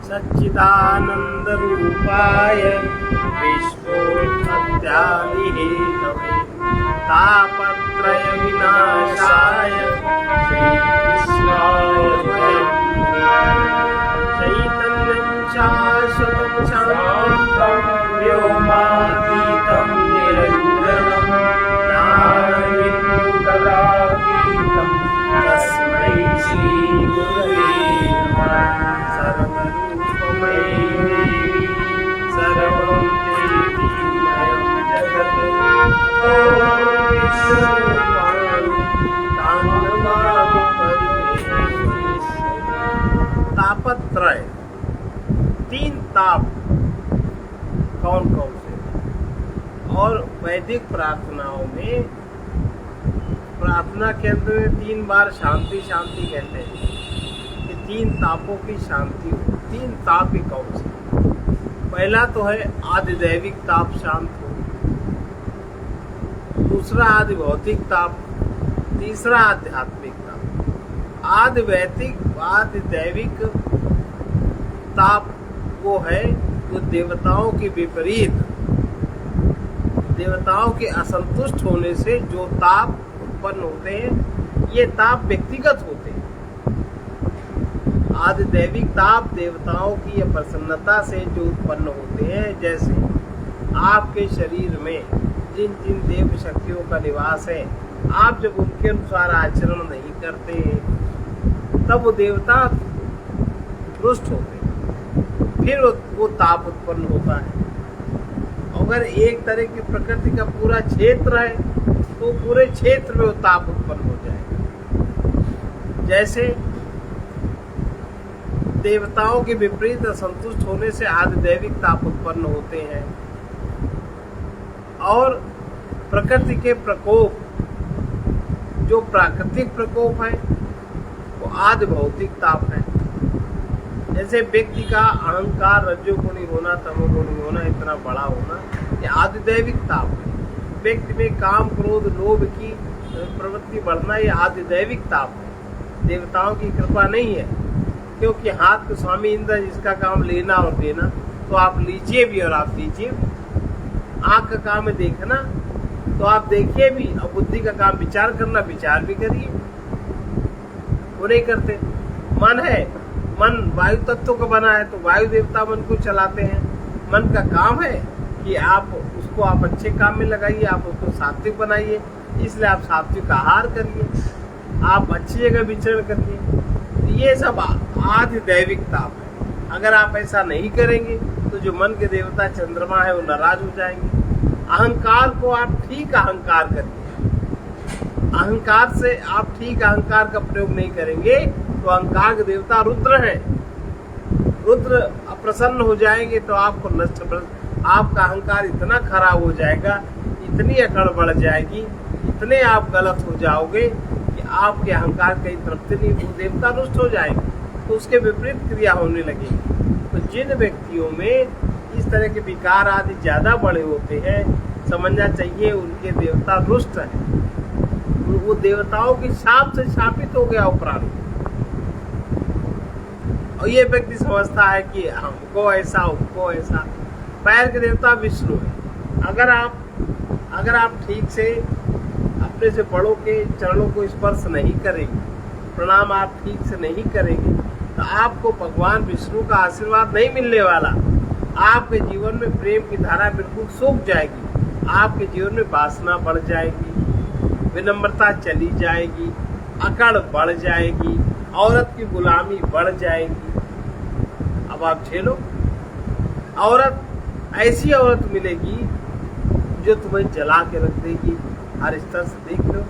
सच्चिदानन्दरूपाय विश्वोत्पत्त्यादिहेतवे तापत्रयविनाशाय श्रीकृष्णाय चैतन्यं शाश्वतं शान्तं व्योमातीतं निरञ्जनं ज्ञानविन्दुकलातीतं तस्मै श्रीगुरवे नमः। सर्वं देवीमयं जगत् तापत्रय, तीन ताप कौन कौन से? और वैदिक प्रार्थनाओं में प्रार्थना के अंत में 3 बार शांति शांति कहते हैं कि 3 तापों की शांति हो। 3 ताप ही कौन से? पहला तो है आदिदैविक ताप शांत हो, दूसरा आदि भौतिक ताप, तीसरा आध्यात्मिक ताप। आदिदैविक ताप वो है जो देवताओं के विपरीत, देवताओं के असंतुष्ट होने से जो ताप उत्पन्न होते हैं, ये ताप व्यक्तिगत होते हैं। आदिदैविक ताप देवताओं की प्रसन्नता से जो उत्पन्न होते हैं, जैसे आपके शरीर में जिन जिन देव शक्तियों का निवास है, आप जब उनके अनुसार आचरण नहीं करते तब वो देवता रुष्ट होते हैं, फिर वो ताप उत्पन्न होता है। अगर एक तरह की प्रकृति का पूरा क्षेत्र है तो पूरे क्षेत्र में वो ताप उत्पन्न हो जाएगा। जैसे देवताओं के विपरीत असंतुष्ट होने से आदिदैविक ताप उत्पन्न होते हैं, और प्रकृति के प्रकोप, जो प्राकृतिक प्रकोप है वो आदि भौतिक ताप है। जैसे व्यक्ति का अहंकार रज्जुगुणी होना, तमोगुणी होना, इतना बड़ा होना, ये आदिदैविक ताप है। व्यक्ति में काम, क्रोध, लोभ की प्रवृत्ति बढ़ना, ये आदिदैविक ताप है। देवताओं की कृपा नहीं है, क्योंकि हाथ को स्वामी इंद्र जिसका काम लेना और देना, तो आप लीजिए भी और आप दीजिए। आँख का काम है देखना, तो आप देखिए भी, और बुद्धि का काम विचार करना, विचार भी करिए। वो नहीं करते। मन है, मन वायु तत्व का बना है, तो वायु देवता मन को चलाते हैं। मन का काम है कि आप उसको आप अच्छे काम में लगाइए, आप उसको सात्विक बनाइए, इसलिए आप सात्विक आहार करिए, आप अच्छी जगह विचरण करिए। ये सब आदिदैविक ताप है। अगर आप ऐसा नहीं करेंगे तो जो मन के देवता चंद्रमा है वो नाराज हो जाएंगे। अहंकार को आप ठीक अहंकार करिए। अहंकार से आप ठीक अहंकार का प्रयोग नहीं करेंगे तो अहंकार के देवता रुद्र हैं। रुद्र अप्रसन्न हो जाएंगे तो आपको नष्ट, आपका अहंकार इतना खराब हो जाएगा, इतनी अकड़ बढ़ जाएगी, इतने आप गलत हो जाओगे कि आपके अहंकार कहीं तृप्ति नहीं, वो देवता रुष्ट हो जाएंगे, तो उसके विपरीत क्रिया होने लगेगी। तो जिन व्यक्तियों में इस तरह के विकार आदि ज्यादा बड़े होते हैं, समझना चाहिए उनके देवता रुष्ट है, वो देवताओं की शाप से शापित हो गया उपरांत। और ये व्यक्ति समझता है कि हमको ऐसा, उनको ऐसा। पैर के देवता विष्णु है। अगर आप ठीक से अपने से बड़ों के चरणों को स्पर्श नहीं करेंगे, प्रणाम आप ठीक से नहीं करेंगे, तो आपको भगवान विष्णु का आशीर्वाद नहीं मिलने वाला। आपके जीवन में प्रेम की धारा बिल्कुल सूख जाएगी, आपके जीवन में वासना बढ़ जाएगी, विनम्रता चली जाएगी, अकड़ बढ़ जाएगी, औरत की गुलामी बढ़ जाएगी। अब आप झेलो। औरत, ऐसी औरत मिलेगी जो तुम्हें जला के रख देगी, हर स्तर से देख लो।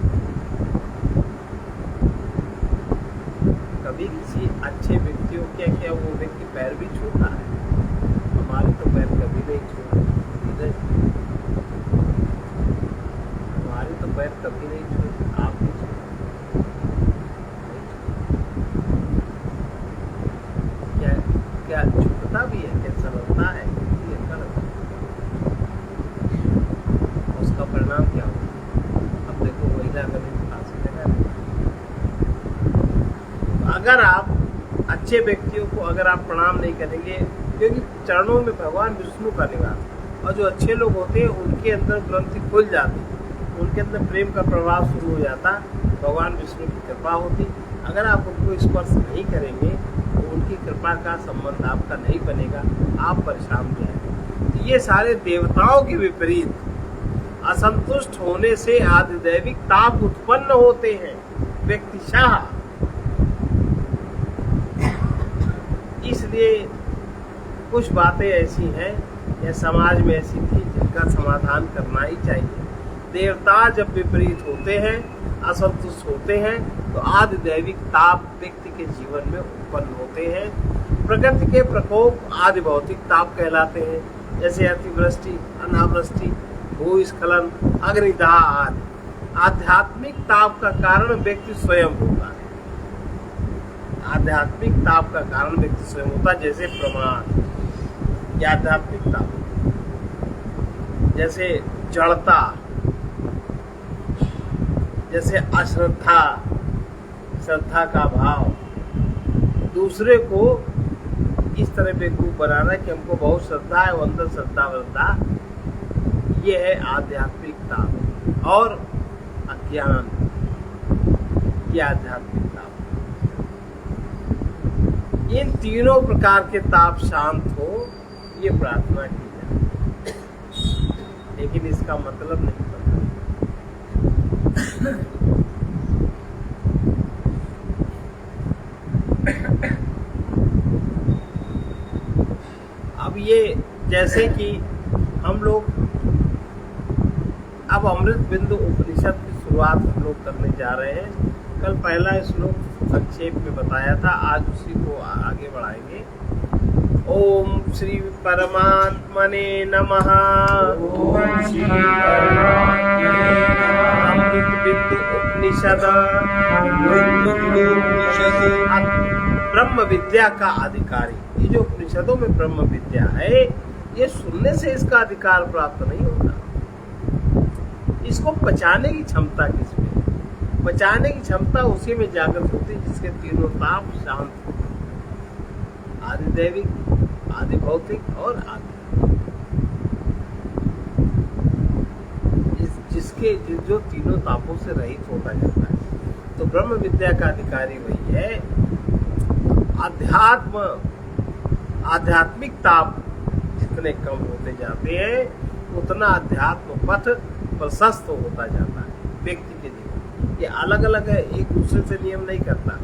कभी किसी अच्छे व्यक्तियों के क्या वो व्यक्ति पैर भी छूता है? हमारे तो पैर कभी नहीं छूते, हमारे तो पैर कभी नहीं छूते, आप भी छूते। क्या छूटता भी है, क्या सरलता है, उसका परिणाम क्या होगा? अब देखो महिला कभी फांसी लगा। अगर आप अच्छे व्यक्तियों को अगर आप प्रणाम नहीं करेंगे, क्योंकि चरणों में भगवान विष्णु का निवास, और जो अच्छे लोग होते हैं उनके अंदर ग्रंथि खुल जाती, उनके अंदर प्रेम का प्रभाव शुरू हो जाता, भगवान विष्णु की कृपा होती। अगर आप उनको स्पर्श नहीं करेंगे तो उनकी कृपा का संबंध आपका नहीं बनेगा, आप परेशान हो जाएंगे। तो ये सारे देवताओं के विपरीत असंतुष्ट होने से आधिदैविक ताप उत्पन्न होते हैं व्यक्तिशाह। इसलिए कुछ बातें ऐसी हैं या समाज में ऐसी थी जिनका समाधान करना ही चाहिए। देवता जब विपरीत होते हैं, असंतुष्ट होते हैं, तो आधिदैविक ताप व्यक्ति के जीवन में उत्पन्न होते हैं। प्रकृति के प्रकोप आदि भौतिक ताप कहलाते हैं, जैसे अतिवृष्टि, अनावृष्टि, भूस्खलन, अग्निदाह आदि। आध्यात्मिक ताप का कारण व्यक्ति स्वयं होता है। आध्यात्मिक ताप का कारण व्यक्ति स्वयं होता है, जैसे प्रमाद या आध्यात्मिक ताप, जैसे जड़ता, जैसे अश्रद्धा, श्रद्धा का भाव, दूसरे को इस तरह बेवकूफ बनाना कि हमको बहुत श्रद्धा है, वो अंदर श्रद्धा वरद्धा, ये है आध्यात्मिक ताप। और अज्ञान, ये आध्यात्मिक ताप। इन तीनों प्रकार के ताप शांत हो, ये प्रार्थना की जाए, लेकिन इसका मतलब नहीं पता। अब ये जैसे कि हम लोग अब अमृत बिंदु उपनिषद की शुरुआत हम लोग करने जा रहे हैं। कल पहला श्लोक संक्षेप में बताया था, आज उसी को आगे बढ़ाएंगे। ओम श्री परमात्मने नमः। अमृत बिंदु उपनिषद ब्रह्म विद्या का अधिकारी। ये जो उपनिषदों में ब्रह्म विद्या है, ये सुनने से इसका अधिकार प्राप्त नहीं होता। इसको पचाने की क्षमता किसमें? पचाने की क्षमता उसी में जागृत होती है जिसके तीनों ताप शांत होते हैं, आधिदैविक, आदि भौतिक और आदि। जिसके जो तीनों तापों से रहित होता जाता है, तो ब्रह्म विद्या का अधिकारी वही है। आध्यात्मिक ताप जितने कम होते जाते हैं, उतना अध्यात्म पथ प्रशस्त होता जाता है व्यक्ति के जीवन। ये अलग अलग है, एक दूसरे से नियम नहीं करता।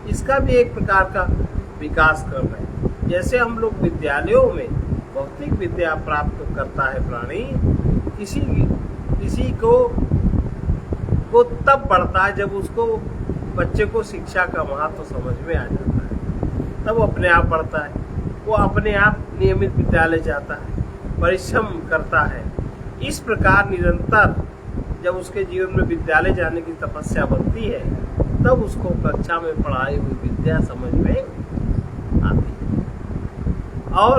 इसका भी एक प्रकार का विकास क्रम है। जैसे हम लोग विद्यालयों में भौतिक विद्या प्राप्त करता है प्राणी, किसी को तब बढ़ता है जब उसको बच्चे को शिक्षा का महत्व समझ में आ जाता है, तब वो अपने आप बढ़ता है। वो अपने आप नियमित विद्यालय जाता है, परिश्रम करता है। इस प्रकार निरंतर जब उसके जीवन में विद्यालय जाने की तपस्या बनती है, तब उसको कक्षा में पढ़ाई हुई विद्या समझ में आती है। और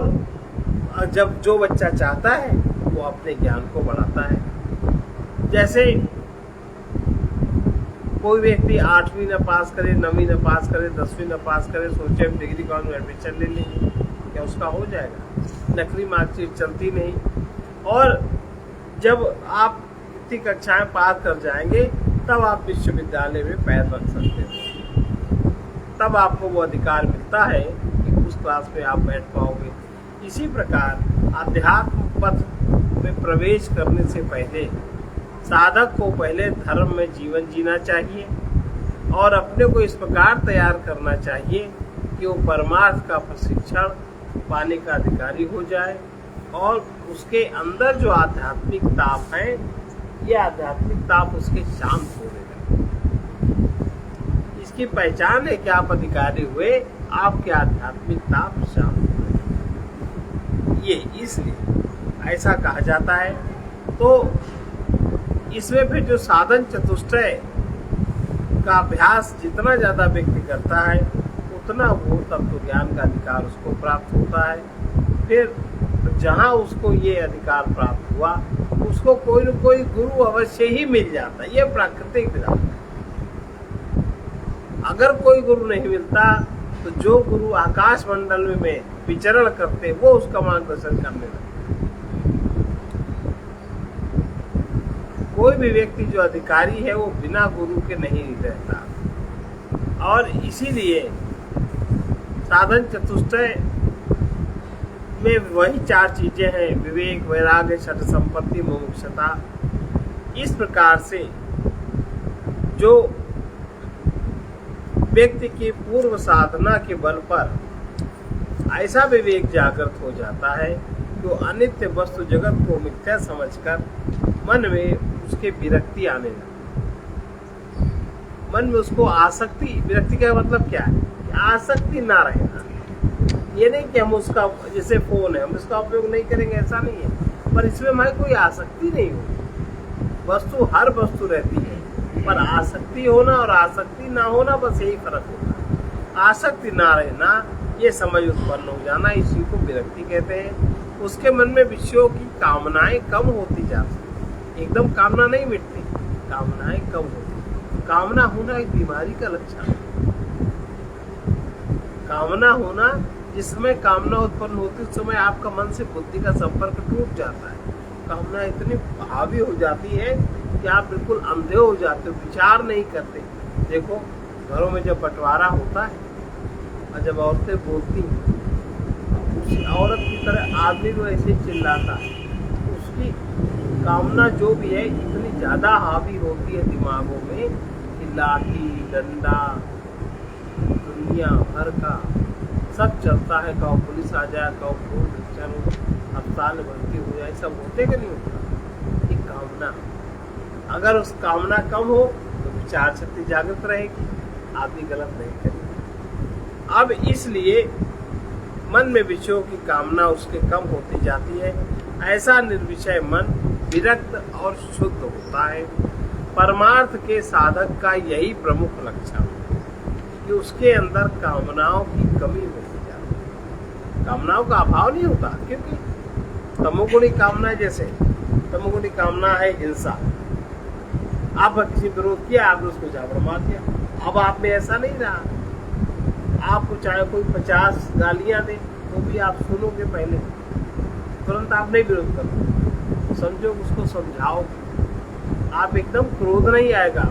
जब जो बच्चा चाहता है वो अपने ज्ञान को बढ़ाता है। जैसे कोई व्यक्ति 8वीं न पास करे, 9वीं न पास करे, 10वीं न पास करे, सोचे हम डिग्री कॉलेज में एडमिशन ले लेंगे, क्या उसका हो जाएगा? नकली मार्कशीट चलती नहीं। और जब आप इतनी कक्षाएं पार कर जाएंगे, तब आप विश्वविद्यालय में पैर रख सकते हो, तब आपको वो अधिकार मिलता है कि उस क्लास में आप बैठ पाओगे। इसी प्रकार आध्यात्म पथ में प्रवेश करने से पहले साधक को पहले धर्म में जीवन जीना चाहिए और अपने को इस प्रकार तैयार करना चाहिए कि वो परमार्थ का प्रशिक्षण पाने का अधिकारी हो जाए और उसके अंदर जो आध्यात्मिक ताप है, ये आध्यात्मिक ताप उसके शांत होने लगे। इसकी पहचान है कि आप अधिकारी हुए, आपके आध्यात्मिक ताप शांत हुए। ये इसलिए ऐसा कहा जाता है। तो इसमें फिर जो साधन चतुष्टय का अभ्यास जितना ज्यादा व्यक्ति करता है, उतना वो तत्व ज्ञान का अधिकार उसको प्राप्त होता है। फिर जहाँ उसको ये अधिकार प्राप्त हुआ, उसको कोई न कोई गुरु अवश्य ही मिल जाता है। ये प्राकृतिक विधान है। अगर कोई गुरु नहीं मिलता तो जो गुरु आकाश मंडल में विचरण करते वो उसका मार्गदर्शन करने लगते। कोई भी व्यक्ति जो अधिकारी है वो बिना गुरु के नहीं रहता। और इसीलिए साधन चतुष्टय में वही 4 चीजें हैं, विवेक, वैराग्य, षट संपत्ति, मुमुक्षुता। इस प्रकार से जो व्यक्ति की पूर्व साधना के बल पर ऐसा विवेक जागृत हो जाता है कि वो अनित्य वस्तु जगत को मिथ्या समझकर मन में उसके विरक्ति आने लगती, मन में उसको आसक्ति, विरक्ति का मतलब क्या है? आसक्ति ना रहना। ये नहीं कि हम उसका, जैसे फोन है हम इसका उपयोग नहीं करेंगे, ऐसा नहीं है, पर इसमें हमारी कोई आसक्ति नहीं होगी। वस्तु हर वस्तु रहती है, पर आसक्ति होना और आसक्ति ना होना, बस यही फर्क होता है। आसक्ति ना रहना, ये समझ उत्पन्न हो जाना, इसी को विरक्ति कहते हैं। उसके मन में विषयों की कामनाएं कम होती जाती, एकदम कामना नहीं मिटती, कामनाएं कम होती। कामना होना एक बीमारी का लक्षण है। कामना होना, जिस समय कामना उत्पन्न होती उस समय आपका मन से बुद्धि का संपर्क टूट जाता है। कामना इतनी हावी हो जाती है कि आप बिल्कुल अंधे हो जाते हो, विचार नहीं करते। देखो घरों में जब बंटवारा होता है और जब औरतें बोलती हैं, उस औरत की तरह आदमी को ऐसे चिल्लाता है, उसकी कामना जो भी है इतनी ज्यादा हावी होती है दिमागों में कि लाठी डंडा दुनिया भर का सब चलता है। कहो पुलिस आ जाए, कहो खून चलो अस्पताल में भर्ती हो जाए, सब होते कि नहीं होता? ये कामना, अगर उस कामना कम हो तो विचार शक्ति जागृत रहेगी, आदमी गलत नहीं करेगा। अब इसलिए मन में विषयों की कामना उसके कम होती जाती है। ऐसा निर्विषय मन विरक्त और शुद्ध होता है। परमार्थ के साधक का यही प्रमुख लक्षण है कि उसके अंदर कामनाओं की कमी होती जाती है। कामनाओं का अभाव नहीं होता, क्योंकि तमोगुणी कामना, जैसे तमोगुणी कामना है हिंसा, आप किसी विरोध किया, आपने उसको जाबर मार दिया। अब आप में ऐसा नहीं रहा, आपको चाहे कोई 50 गालियां दे तो भी आप सुनोगे, पहले तुरंत आप नहीं विरोध करोगे, समझो उसको समझाओ, आप एकदम क्रोध नहीं आएगा।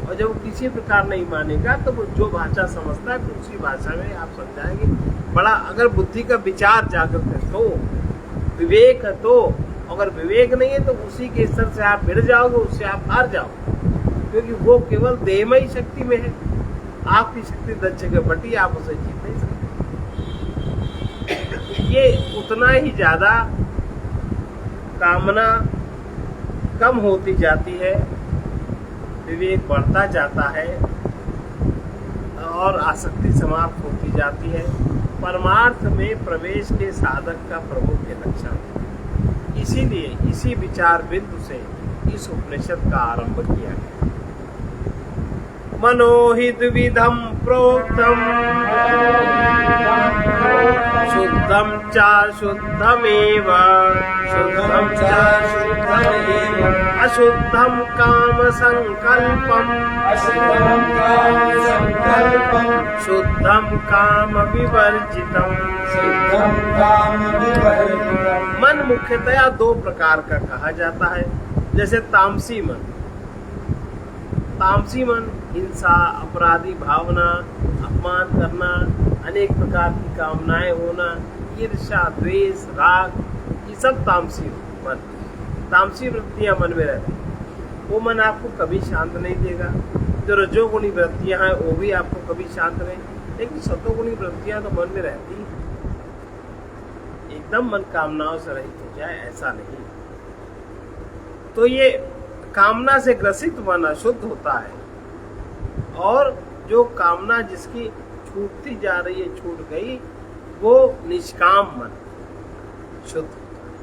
और जब वो किसी प्रकार नहीं मानेगा तो वो जो भाषा समझता है फिर उसी भाषा में आप समझाएंगे। बड़ा अगर बुद्धि का विचार जागृत है तो, विवेक है तो, अगर विवेक नहीं है तो उसी के स्तर से आप भिड़ जाओगे, उससे आप हार जाओगे, क्योंकि वो केवल देहमयी शक्ति में है। आपकी शक्ति 10 जगह बटी, आप उसे जीत नहीं सकते। ये उतना ही ज्यादा कामना कम होती जाती है, विवेक बढ़ता जाता है और आसक्ति समाप्त होती जाती है। परमार्थ में प्रवेश के साधक का प्रमुख लक्षण है। इसीलिए इसी विचार बिंदु से इस उपनिषद का आरंभ किया गया। मनोहित विधम प्रोक्तम शुद्धम च शुद्धमेव, शुद्धम च शुद्धमेव, अशुद्धम काम संकल्पम, अशुद्धम काम संकल्पम, शुद्धम काम विवर्जितम, शुद्धम काम विवर्जितम। मन मुख्यतया 2 प्रकार का कहा जाता है। जैसे तामसी मन, तामसी मन हिंसा, अपराधी भावना, अपमान करना, अनेक प्रकार की कामनाएं होना, ईर्ष्या, द्वेष, राग, ये सब तामसी मन, तामसी वृत्तियां मन में रहती हैं। वो मन आपको कभी शांत नहीं देगा। जो रजोगुणी वृत्तियां हैं वो भी आपको कभी शांत नहीं, लेकिन सतोगुणी वृत्तियां तो मन में रहती हैं। एकदम मन कामनाओं से रहित हो जाए ऐसा नहीं। तो ये कामना से ग्रसित मन अशुद्ध होता है, और जो कामना जिसकी छूटती जा रही है, छूट गई, वो निष्काम मन शुद्ध होता है।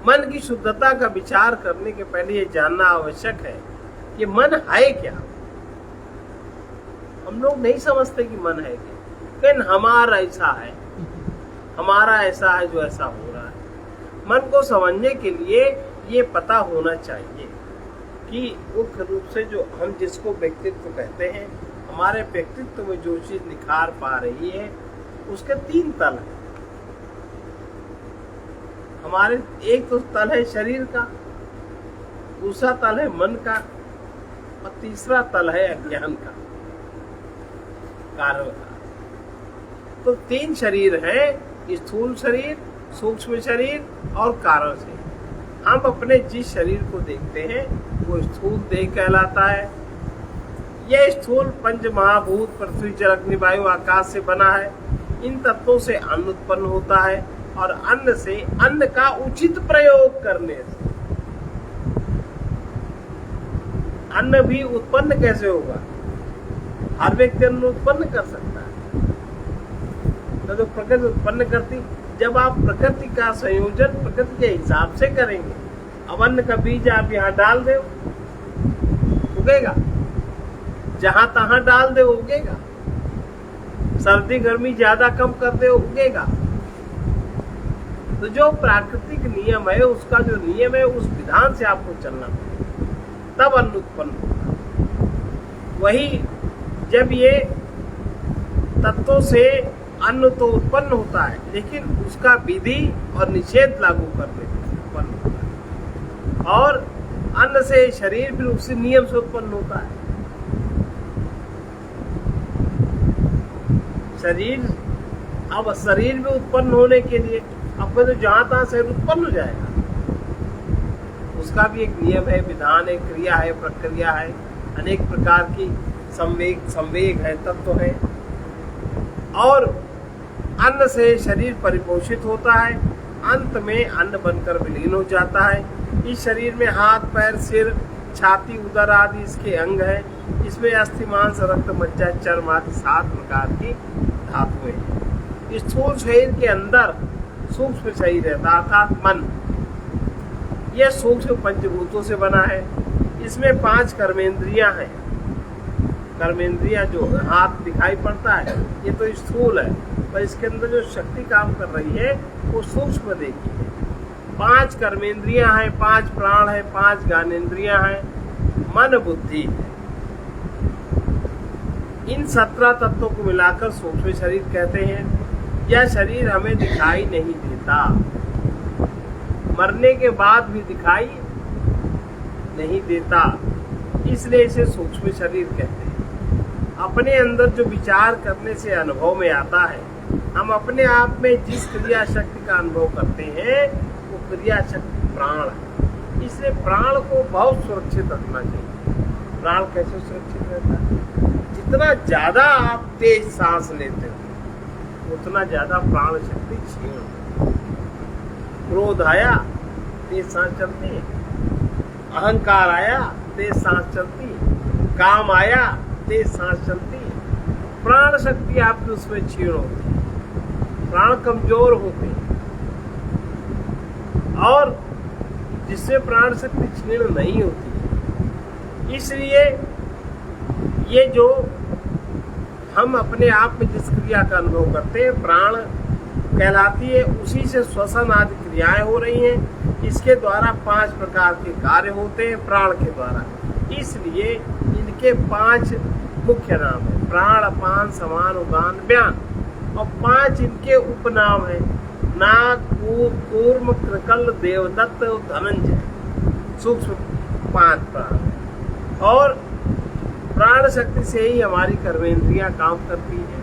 मन की शुद्धता का विचार करने के पहले ये जानना आवश्यक है कि मन है क्या। हम लोग नहीं समझते कि मन है क्या, लेकिन हमारा ऐसा है, हमारा ऐसा है जो ऐसा हो रहा है। मन को समझने के लिए ये पता होना चाहिए कि मुख्य रूप से जो हम जिसको व्यक्तित्व कहते हैं, हमारे व्यक्तित्व में जो चीज निखार पा रही है उसके 3 तल है हमारे। एक तो तल है शरीर का, दूसरा तल है मन का, और तीसरा तल है अज्ञान का, कारण का। तो 3 शरीर है, स्थूल शरीर, सूक्ष्म शरीर और कारण शरीर। हम अपने जिस शरीर को देखते हैं वो स्थूल देह कहलाता है। यह स्थूल पंच महाभूत पृथ्वी जल अग्नि वायु आकाश से बना है। इन तत्वों से अन्न उत्पन्न होता है और अन्न से, अन्न का उचित प्रयोग करने से अन्न भी उत्पन्न कैसे होगा? हर व्यक्ति अन्न उत्पन्न कर सकता है, तो प्रकृति उत्पन्न करती। जब आप प्रकृति का संयोजन प्रकृति के हिसाब से करेंगे, अब अन्न का बीज आप यहाँ डाल दे उगेगा, जहां तहां डाल दे उगेगा, सर्दी गर्मी ज्यादा कम कर दे उगेगा। तो जो प्राकृतिक नियम है, उसका जो नियम है उस विधान से आपको चलना पड़ेगा, तब अन्न उत्पन्न होगा। वही जब ये तत्वों से अन्न तो उत्पन्न होता है, लेकिन उसका विधि और निषेध लागू करने से उत्पन्न होता है। और अन्न से शरीर भी उसी नियम से उत्पन्न होता है। शरीर, अब शरीर में उत्पन्न होने के लिए अब तो जहां तहां शरीर उत्पन्न हो जाएगा, उसका भी एक नियम है, विधान है, क्रिया है, प्रक्रिया है, अनेक प्रकार की संवेग है, तत्व है। और अन्न से शरीर परिपोषित होता है, अंत में अन्न बनकर विलीन हो जाता है। इस शरीर में हाथ पैर सिर छाती उदर आदि इसके अंग हैं। इसमें अस्थि मांस रक्त मज्जा चर्म आदि 7 प्रकार की धातुएं हैं। स्थूल शरीर के अंदर सूक्ष्म शरीर है, अर्थात मन। यह सूक्ष्म पंचभूतों से बना है। इसमें 5 कर्मेंद्रियां हैं। कर्मेंद्रियां जो हाथ दिखाई पड़ता है ये तो स्थूल है, पर इसके अंदर जो शक्ति काम कर रही है वो सूक्ष्म देह की है। 5 कर्मेंद्रियां हैं, 5 प्राण है, 5 ज्ञानेंद्रियां हैं, मन बुद्धि है। इन 17 तत्वों को मिलाकर सूक्ष्म शरीर कहते हैं। यह शरीर हमें दिखाई नहीं देता, मरने के बाद भी दिखाई नहीं देता, इसलिए इसे सूक्ष्म शरीर कहते हैं। अपने अंदर जो विचार करने से अनुभव में आता है, हम अपने आप में जिस क्रिया शक्ति का अनुभव करते हैं वो क्रिया शक्ति प्राण है। इसलिए प्राण को बहुत सुरक्षित रखना चाहिए। प्राण कैसे सुरक्षित रहता है? जितना ज्यादा आप तेज सांस लेते हो उतना ज्यादा प्राण शक्ति क्षीण होती है। क्रोध आया तेज सांस चलती है, अहंकार आया तेज सांस चलती है, काम आया तेज सांस चलती है। प्राण शक्ति आपकी उसमें क्षीण होती है, प्राण कमजोर होते हैं। और जिससे प्राण शक्ति क्षीण नहीं होती है। इसलिए ये जो हम अपने आप में जिस क्रिया का अनुभव करते हैं प्राण कहलाती है, उसी से श्वसन आदि क्रियाएं हो रही हैं। इसके द्वारा 5 प्रकार के कार्य होते हैं प्राण के द्वारा। इसलिए इनके 5 मुख्य नाम है, प्राण अपान समान उदान व्यान, और 5 इनके उपनाम है, नाग कूप कूर्म कृकल देवदत्त धनंजय। सूक्ष्म 5 प्राण। और प्राण शक्ति से ही हमारी कर्मेंद्रियां काम करती हैं।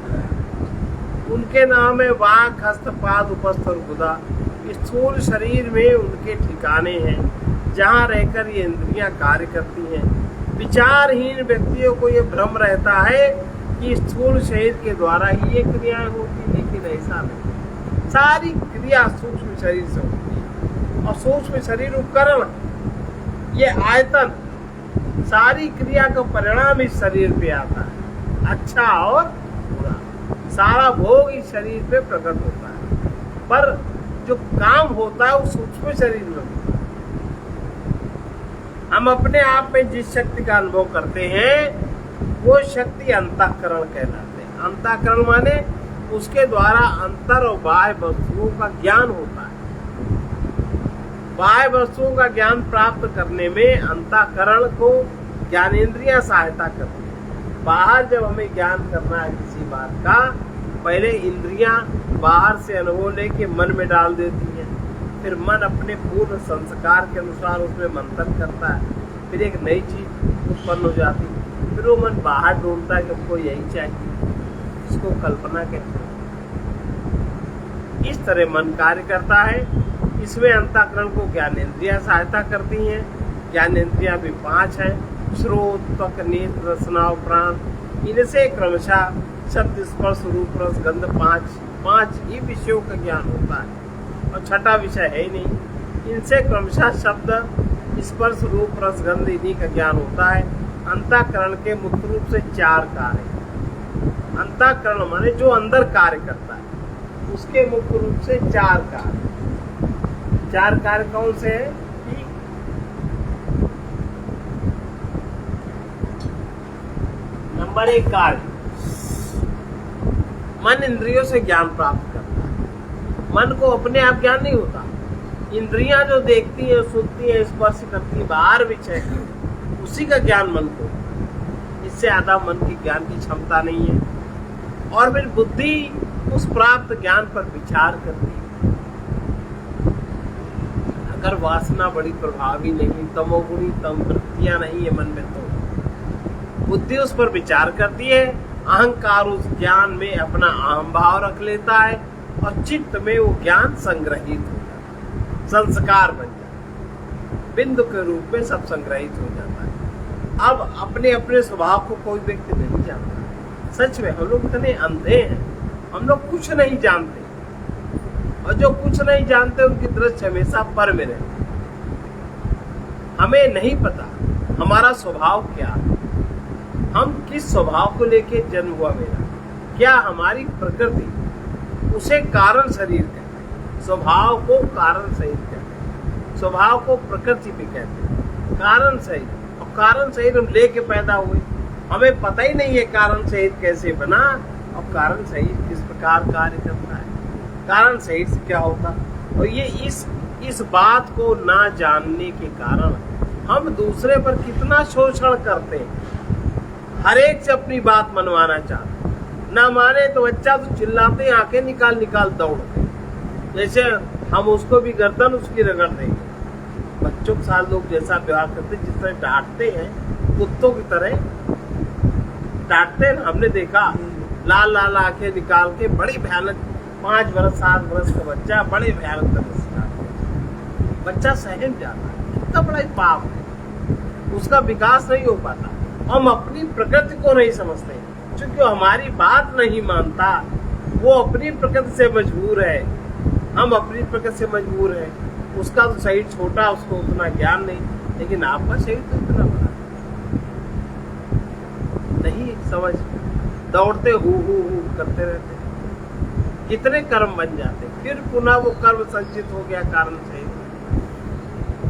उनके नाम है वाक हस्त पाद उपस्थ और गुदा। स्थूल शरीर में उनके ठिकाने हैं जहाँ रहकर ये इंद्रियां कार्य करती हैं। विचारहीन व्यक्तियों को ये भ्रम रहता है कि स्थूल शरीर के द्वारा ही ये क्रियाएं होती, लेकिन ऐसा नहीं। सारी क्रिया सूक्ष्म शरीर से होती है। और सूक्ष्म शरीर उपकरण, ये आयतन, सारी क्रिया का परिणाम इस शरीर पे आता है, अच्छा और बुरा। सारा भोग इस शरीर पे प्रकट होता है, पर जो काम होता है वो सूक्ष्म शरीर में होता है। हम अपने आप में जिस शक्ति का अनुभव करते हैं वो शक्ति अंतःकरण कहलाते हैं। अंतःकरण माने उसके द्वारा अंतर और बाह्य वस्तुओं का ज्ञान होता है। बाह्य वस्तुओं का ज्ञान प्राप्त करने में अंतःकरण को ज्ञानेंद्रियां सहायता करती है। बाहर जब हमें ज्ञान करना है किसी बात का, पहले इंद्रियां बाहर से अनुभव लेके मन में डाल देती हैं, फिर मन अपने पूर्ण संस्कार के अनुसार उसमें मंथन करता है, फिर एक नई चीज उत्पन्न हो जाती है, फिर वो मन बाहर ढूंढता है कि हमको यही चाहिए, इसको कल्पना कहते हैं। इस तरह मन कार्य करता है। इसमें अंतःकरण को ज्ञानेंद्रियां सहायता करती हैं। ज्ञानेंद्रियां भी 5 हैं, श्रोत, त्वक, नेत्र, रसना और प्राण। इनसे क्रमशः शब्द, स्पर्श, रूप, रस, गंध 5 ही विषयों का ज्ञान होता है और छठा विषय है ही नहीं। इनसे क्रमशः शब्द, स्पर्श, रूप, रस, गंध इन्हीं का ज्ञान होता है। अंतःकरण के मुख्य रूप से 4 कार्य। अंतःकरण माने जो अंदर कार्य करता है, उसके मुख्य रूप से 4 कार्य। 4 कार्य कौन से हैं? नंबर 1 कार्य, मन इंद्रियों से ज्ञान प्राप्त करता है। मन को अपने आप ज्ञान नहीं होता, इंद्रियां जो देखती हैं, सुनती हैं, स्पर्श करती हैं, बाहर विषय उसी का ज्ञान मन को। इससे ज्यादा मन की ज्ञान की क्षमता नहीं है। और फिर बुद्धि उस प्राप्त ज्ञान पर विचार करती है। अगर वासना बड़ी प्रभावी नहीं, तमोगुणी तम वृत्तियां नहीं है मन में, तो बुद्धि उस पर विचार करती है। अहंकार उस ज्ञान में अपना अहम भाव रख लेता है और चित्त में वो ज्ञान संग्रहित हो जाता है, संस्कार बन जाता है, बिंदु के रूप में सब संग्रहित हो जाता है। अब अपने अपने स्वभाव को कोई व्यक्ति नहीं जानता। सच में हम लोग इतने अंधे हैं, हम लोग कुछ नहीं जानते, और जो कुछ नहीं जानते उनकी दृष्टि हमेशा पर में रहती। हमें नहीं पता हमारा स्वभाव क्या है, हम किस स्वभाव को लेके जन्म हुआ मेरा, क्या हमारी प्रकृति, उसे कारण शरीर कहते हैं। स्वभाव को कारण शरीर कहते हैं, स्वभाव को प्रकृति भी कहते हैं, कारण शरीर। और कारण शरीर हम लेके पैदा हुए, हमें पता ही नहीं है कारण शरीर कैसे बना और कारण शरीर किस प्रकार कार्य करता है, कारण शरीर से क्या होता। और ये इस बात को ना जानने के कारण हम दूसरे पर कितना शोषण करते हैं। हर एक से अपनी बात मनवाना चाहते, ना माने तो बच्चा तो चिल्लाते, आंखें निकाल निकाल दौड़ते, जैसे हम उसको भी गर्दन उसकी रगड़ देंगे। बच्चों के साथ लोग जैसा व्यवहार करते, जिस तरह डांटते हैं, कुत्तों की तरह डांटते हैं। हमने देखा लाल लाल आंखें निकाल के बड़ी भयानक 5 वर्ष 7 वर्ष का बच्चा बड़े भयानक तरह से डांटते, बच्चा सहम जाता है। कितना बड़ा पाप है, उसका विकास नहीं हो पाता। हम अपनी प्रकृति को नहीं समझते, क्योंकि हमारी बात नहीं मानता, वो अपनी प्रकृति से मजबूर है, हम अपनी प्रकृति से मजबूर है। उसका तो शरीर छोटा, उसको उतना ज्ञान नहीं, लेकिन आपका शरीर तो इतना बड़ा नहीं समझ, दौड़ते हु करते रहते, कितने कर्म बन जाते, फिर पुनः वो कर्म संचित हो गया कारण शरीर।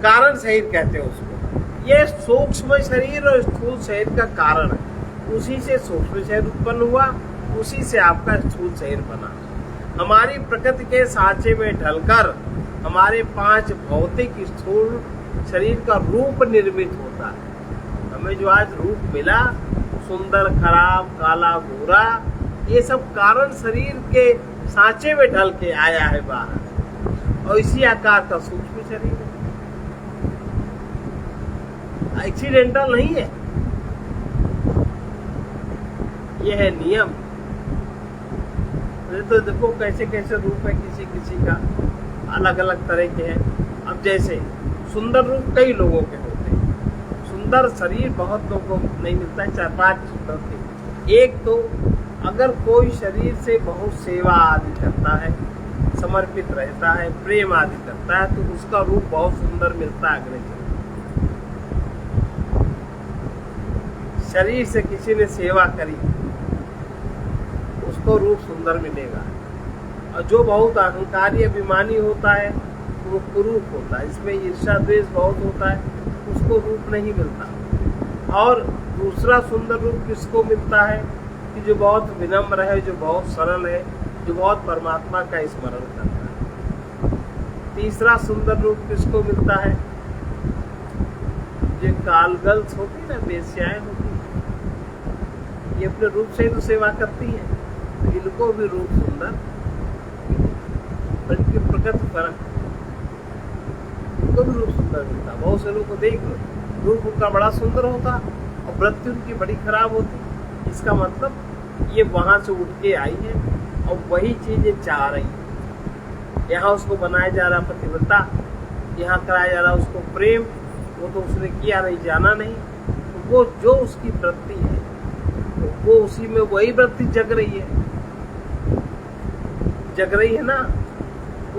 कारण शरीर कहते हैं उसको। ये सूक्ष्म शरीर और स्थूल शरीर का कारण है, उसी से सूक्ष्म शरीर उत्पन्न हुआ, उसी से आपका स्थूल शरीर बना। हमारी प्रकृति के सांचे में ढलकर हमारे 5 भौतिक स्थूल शरीर का रूप निर्मित होता है। हमें जो आज रूप मिला, सुंदर, खराब, काला, गोरा, ये सब कारण शरीर के सांचे में ढल के आया है बाहर, और इसी आकार का सूक्ष्म शरीर है, एक्सीडेंटल नहीं है। यह है नियम। तो देखो कैसे कैसे रूप है किसी किसी का, अलग अलग तरह के हैं। अब जैसे सुंदर रूप कई लोगों के होते हैं, सुंदर शरीर बहुत लोगों को नहीं मिलता है, 4-5 सुंदर थे। एक तो अगर कोई शरीर से बहुत सेवा आदि करता है, समर्पित रहता है, प्रेम आदि करता है, तो उसका रूप बहुत सुंदर मिलता है। अगले शरीर से किसी ने सेवा करी, उसको रूप सुंदर मिलेगा। और जो बहुत अहंकारी अभिमानी होता है, वो कुरूप होता है, इसमें ईर्ष्या द्वेष बहुत होता है, उसको रूप नहीं मिलता। और दूसरा सुंदर रूप किसको मिलता है कि जो बहुत विनम्र है, जो बहुत सरल है, जो बहुत परमात्मा का स्मरण करता है। तीसरा सुंदर रूप किसको मिलता है? जो कालगल्स होती ना, बेस्याएं होती, ये अपने रूप से ही तो सेवा करती है, तो इनको भी रूप सुंदर, बल्कि प्रकृति फर्क, इनको भी रूप सुंदर मिलता। बहुत से लोग को देख लो, रूप उनका बड़ा सुंदर होता और वृत्ति उनकी बड़ी खराब होती। इसका मतलब ये वहां से उठ के आई है और वही चीजें चाह रही है। यहाँ उसको बनाया जा रहा पतिव्रता, यहाँ कराया जा रहा उसको प्रेम, वो तो उसने किया नहीं, जाना नहीं। तो वो जो उसकी वृत्ति है, तो वो उसी में वही वृत्ति जग रही है, जग रही है ना,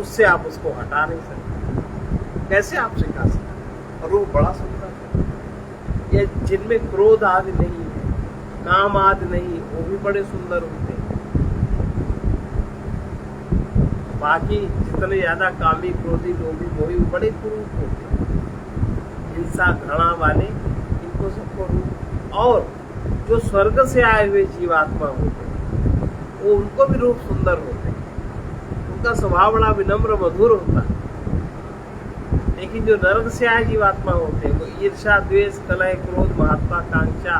उससे आप उसको हटा नहीं सकते। कैसे आप सिखा सकते? और वो बड़ा सुंदर है। ये जिनमें क्रोध आदि नहीं है, काम आदि नहीं, वो भी बड़े सुंदर होते हैं। बाकी जितने ज्यादा कामी, क्रोधी, लोभी, मोही, बड़े कुरूप होते हैं। हिंसा, घृणा वाले, इनको सबको रूप। और जो स्वर्ग से आए हुए जीवात्मा होते हैं, वो उनको भी रूप सुंदर होते हैं। उनका स्वभाव बड़ा विनम्र मधुर होता है। लेकिन जो नरक से आए जीवात्मा होते हैं, वो ईर्ष्या, द्वेष, कलह, क्रोध, महत्वाकांक्षा,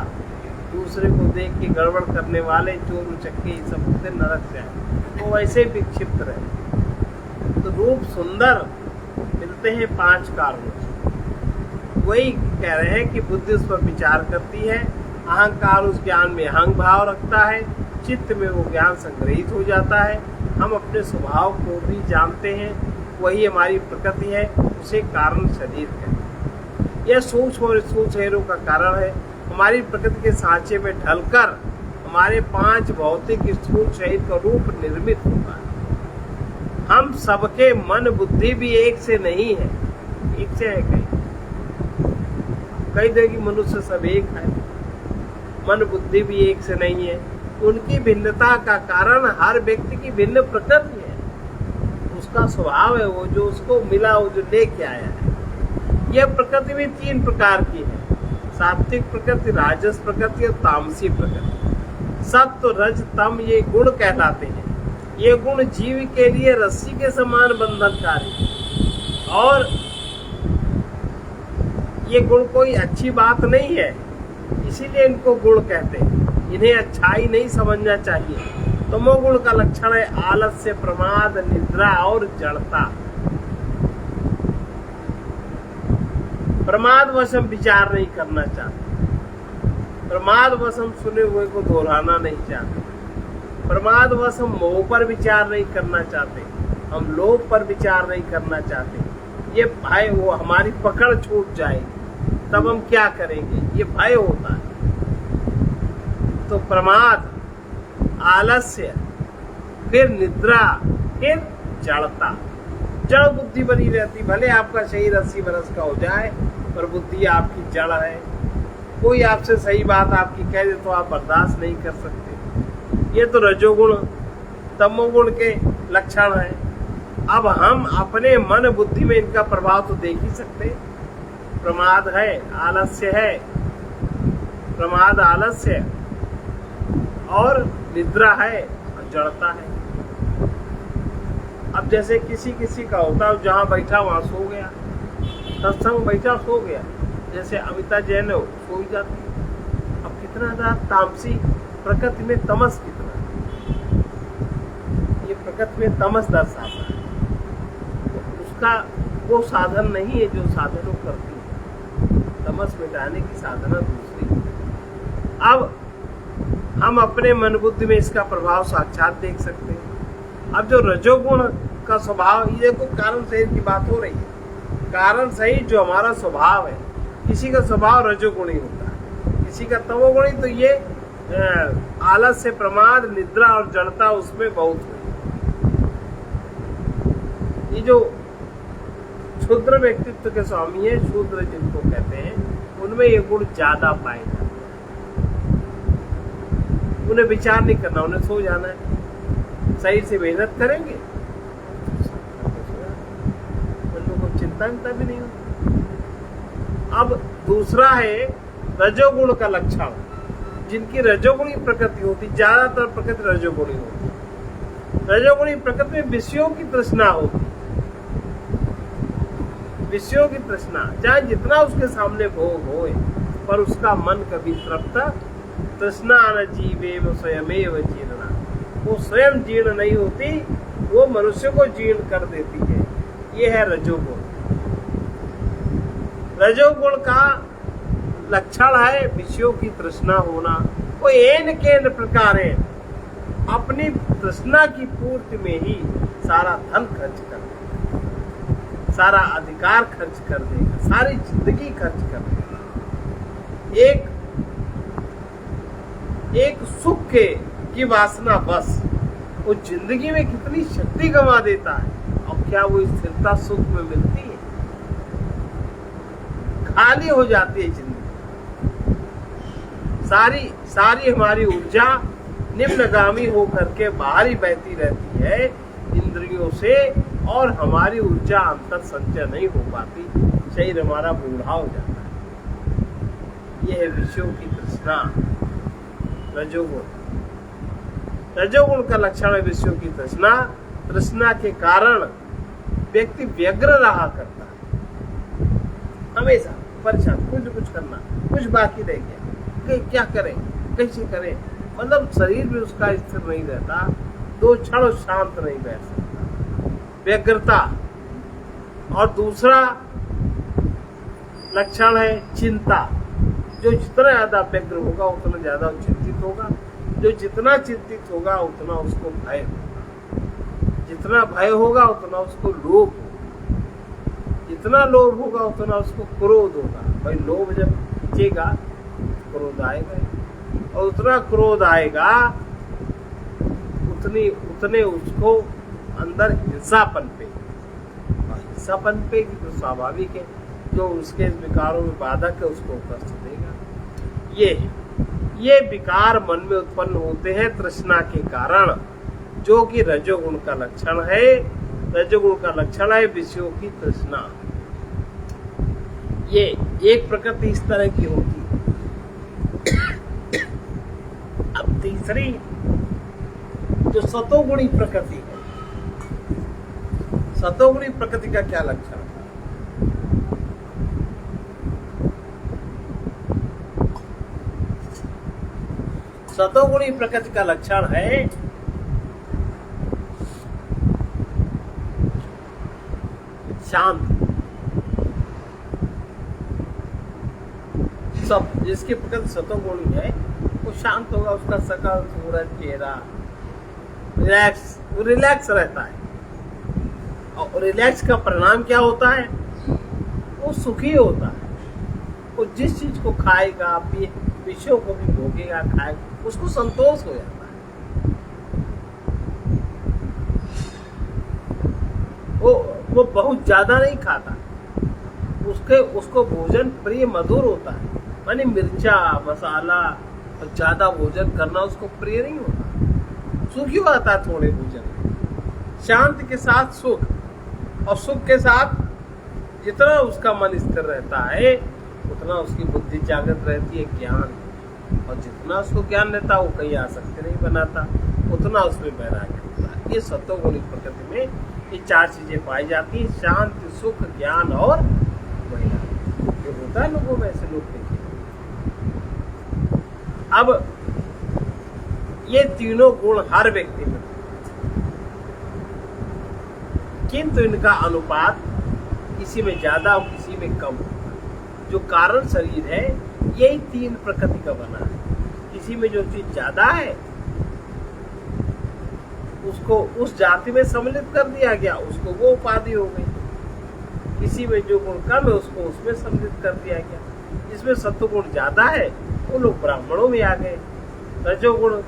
दूसरे को देख के गड़बड़ करने वाले, चोर उचक्के, ये सब होते नरक से आए। वो वैसे ही विक्षिप्त रहे। तो रूप सुंदर मिलते हैं 5 कारणों से। वही कह रहे हैं कि बुद्धि उस पर विचार करती है, अहंकार उस ज्ञान में अहंग भाव रखता है, चित्त में वो ज्ञान संग्रहित हो जाता है। हम अपने स्वभाव को भी जानते हैं, वही हमारी प्रकृति है, उसे कारण शरीर कहते हैं। यह सूक्ष्म और स्थूल शरीरों का कारण है। हमारी प्रकृति के सांचे में ढलकर हमारे 5 भौतिक स्थूल शरीर का रूप निर्मित होता है। हम सबके मन बुद्धि भी एक से नहीं है, एक से है कई तरह की मनुष्य सब एक है, मन बुद्धि भी एक से नहीं है। उनकी भिन्नता का कारण हर व्यक्ति की भिन्न प्रकृति है, उसका स्वभाव है, वो जो उसको मिला, वो जो लेके आया है। यह प्रकृति भी 3 प्रकार की है, सात्विक प्रकृति, राजस प्रकृति और तामसी प्रकृति। सत्व, रज, तम ये गुण कहलाते हैं। ये गुण जीव के लिए रस्सी के समान बंधनकारी है और ये गुण कोई अच्छी बात नहीं है, इसीलिए इनको गुण कहते हैं। इन्हें अच्छाई नहीं समझना चाहिए। तमोगुण का लक्षण है आलस्य, प्रमाद, निद्रा और जड़ता। प्रमाद वश हम विचार नहीं करना चाहते, प्रमाद वश हम सुने हुए को दोहराना नहीं चाहते, प्रमाद वश हम मोह पर विचार नहीं करना चाहते, हम लोभ पर विचार नहीं करना चाहते। ये भय, वो हमारी पकड़ छूट जाएगी, तब हम क्या करेंगे, ये भय होता है। तो प्रमाद, आलस्य, फिर निद्रा, फिर जड़ता। जड़ बुद्धि बनी रहती। भले आपका शरीर 80 वर्ष का हो जाए, पर बुद्धि आपकी जड़ है। कोई आपसे सही बात आपकी कह दे तो आप बर्दाश्त नहीं कर सकते। ये तो रजोगुण, तमोगुण के लक्षण है। अब हम अपने मन बुद्धि में इनका प्रभाव तो देख ही सकते। प्रमाद है, आलस्य है, प्रमाद, आलस्य और निद्रा है और जड़ता है। अब जैसे किसी किसी का होता है, जहां बैठा वहां सो गया, सत्संग बैठा सो गया, जैसे अमिता जैन हो सो ही जाती। अब कितना था तामसी प्रकृति में, तमस कितना, ये प्रकृति में तमस दर्शाता है। तो उसका वो साधन नहीं है जो साधनों करती है। तमस मिटाने की साधना दूसरी है। अब हम अपने मन बुद्धि में इसका प्रभाव साक्षात देख सकते हैं। अब जो रजोगुण का स्वभाव, ये देखो कारण सहित की बात हो रही है। कारण सहित जो हमारा स्वभाव है, किसी का स्वभाव रजोगुणी होता है, किसी का तमोगुणी। तो ये आलस्य, प्रमाद, निद्रा और जड़ता उसमें बहुत हुई। ये जो क्षुद्र व्यक्तित्व के स्वामी है, शूद्र जिनको कहते हैं, उनमें ये गुण ज्यादा पाए जाते हैं। उन्हें विचार नहीं करना, उन्हें सो जाना है। सही से मेहनत करेंगे, उन लोगों को चिंता भी नहीं होती। अब दूसरा है रजोगुण का लक्षण, जिनकी रजोगुणी प्रकृति होती, ज्यादातर प्रकृति रजोगुणी होती। रजोगुणी प्रकृति में विषयों की तृष्णा होती, विषयों की तृष्णा, चाहे जितना उसके सामने भोग होए, पर उसका मन कभी तृप्त तृष्णा न जीवेम स्वयमेव जीर्णा, वो स्वयं जीर्ण नहीं होती, वो मनुष्य को जीर्ण कर देती है। ये है रजोगुण। रजोगुण का लक्षण है विषयों की तृष्णा होना। वो एन केन प्रकार अपनी तृष्णा की पूर्ति में ही सारा धन खर्च कर देगा, सारा अधिकार खर्च कर देगा, सारी जिंदगी खर्च कर देगा। एक सुख की वासना बस वो जिंदगी में कितनी शक्ति गंवा देता है। और क्या वो स्थिरता सुख में मिलती है? खाली हो जाती है जिंदगी। सारी हमारी ऊर्जा निम्नगामी होकर के बाहर ही बहती रहती है इंद्रियों से, और हमारी ऊर्जा अंतर संचय नहीं हो पाती। शरीर हमारा बूढ़ा हो जाता है। यह है विषयों की तृष्णा, रजोगुण। रजोगुण का लक्षण है विषयों की तृष्णा। तृष्णा के कारण व्यक्ति व्यग्र रहा करता है, हमेशा परेशान, कुछ करना, कुछ बाकी रह गया, क्या करें, कैसे करें, मतलब शरीर भी उसका स्थिर नहीं रहता, 2 क्षण शांत नहीं बैठ सकता, व्यग्रता। और दूसरा लक्षण है चिंता। जो जितना ज्यादा व्यग्र होगा उतना ज्यादा चिंतित होगा, जो जितना चिंतित होगा उतना उसको भय होगा, जितना भय होगा उतना उसको लोभ होगा, जितना लोभ होगा उतना उसको क्रोध होगा। भाई लोभ जब खींचेगा क्रोध आएगा, और उतना क्रोध आएगा उतने उसको अंदर हिंसा पनपेगी, और हिंसा पनपेगी तो स्वाभाविक है जो उसके विकारों में बाधक है उसको कष्ट देगा। ये विकार मन में उत्पन्न होते हैं तृष्णा के कारण, जो कि रजोगुण का लक्षण है। रजोगुण का लक्षण है विषयों की तृष्णा। ये एक प्रकृति इस तरह की होती है। अब तीसरी जो सतोगुणी प्रकृति है, सतोगुणी प्रकृति का क्या लक्षण है? सतोगुणी प्रकृति का लक्षण है शांत। सब जिसकी प्रकृति सतोगुणी है वो शांत होगा, उसका सकल सूरज चेहरा रिलैक्स रहता है। और रिलैक्स का परिणाम क्या होता है? वो सुखी होता है। वो जिस चीज को खाएगा, विषयों को भी भोगेगा, खाएगा, उसको संतोष हो जाता है। वो बहुत ज्यादा नहीं खाता, उसको भोजन प्रिय मधुर होता है। माने मिर्चा मसाला और ज्यादा भोजन करना उसको प्रिय नहीं होता, सुखी होता है थोड़े भोजन में। शांति के साथ सुख, और सुख के साथ जितना उसका मन स्थिर रहता है उतना उसकी बुद्धि जागृत रहती है, ज्ञान। और जितना उसको ज्ञान रहता है वो कहीं आसक्ति नहीं बनाता, उतना उसमें वैराग्य होता है। ये सतोगुणी प्रकृति में ये 4 चीजें पाई जाती हैं, शांति, सुख, ज्ञान और वैराग्य। ये होता है लोगों में, ऐसे लोग देखिए। अब ये तीनों गुण हर व्यक्ति में, किंतु इनका अनुपात किसी में ज्यादा और किसी में कम होता है। जो कारण शरीर है यही 3 प्रकृति का बना है। किसी में जो चीज ज्यादा है उसको उस जाति में सम्मिलित कर दिया गया, उसको वो उपाधि हो गई। किसी में जो गुण कम है उसको उसमें सम्मिलित कर दिया गया। जिसमें सत्वगुण ज्यादा है वो लोग ब्राह्मणों में आ गए, रजोगुण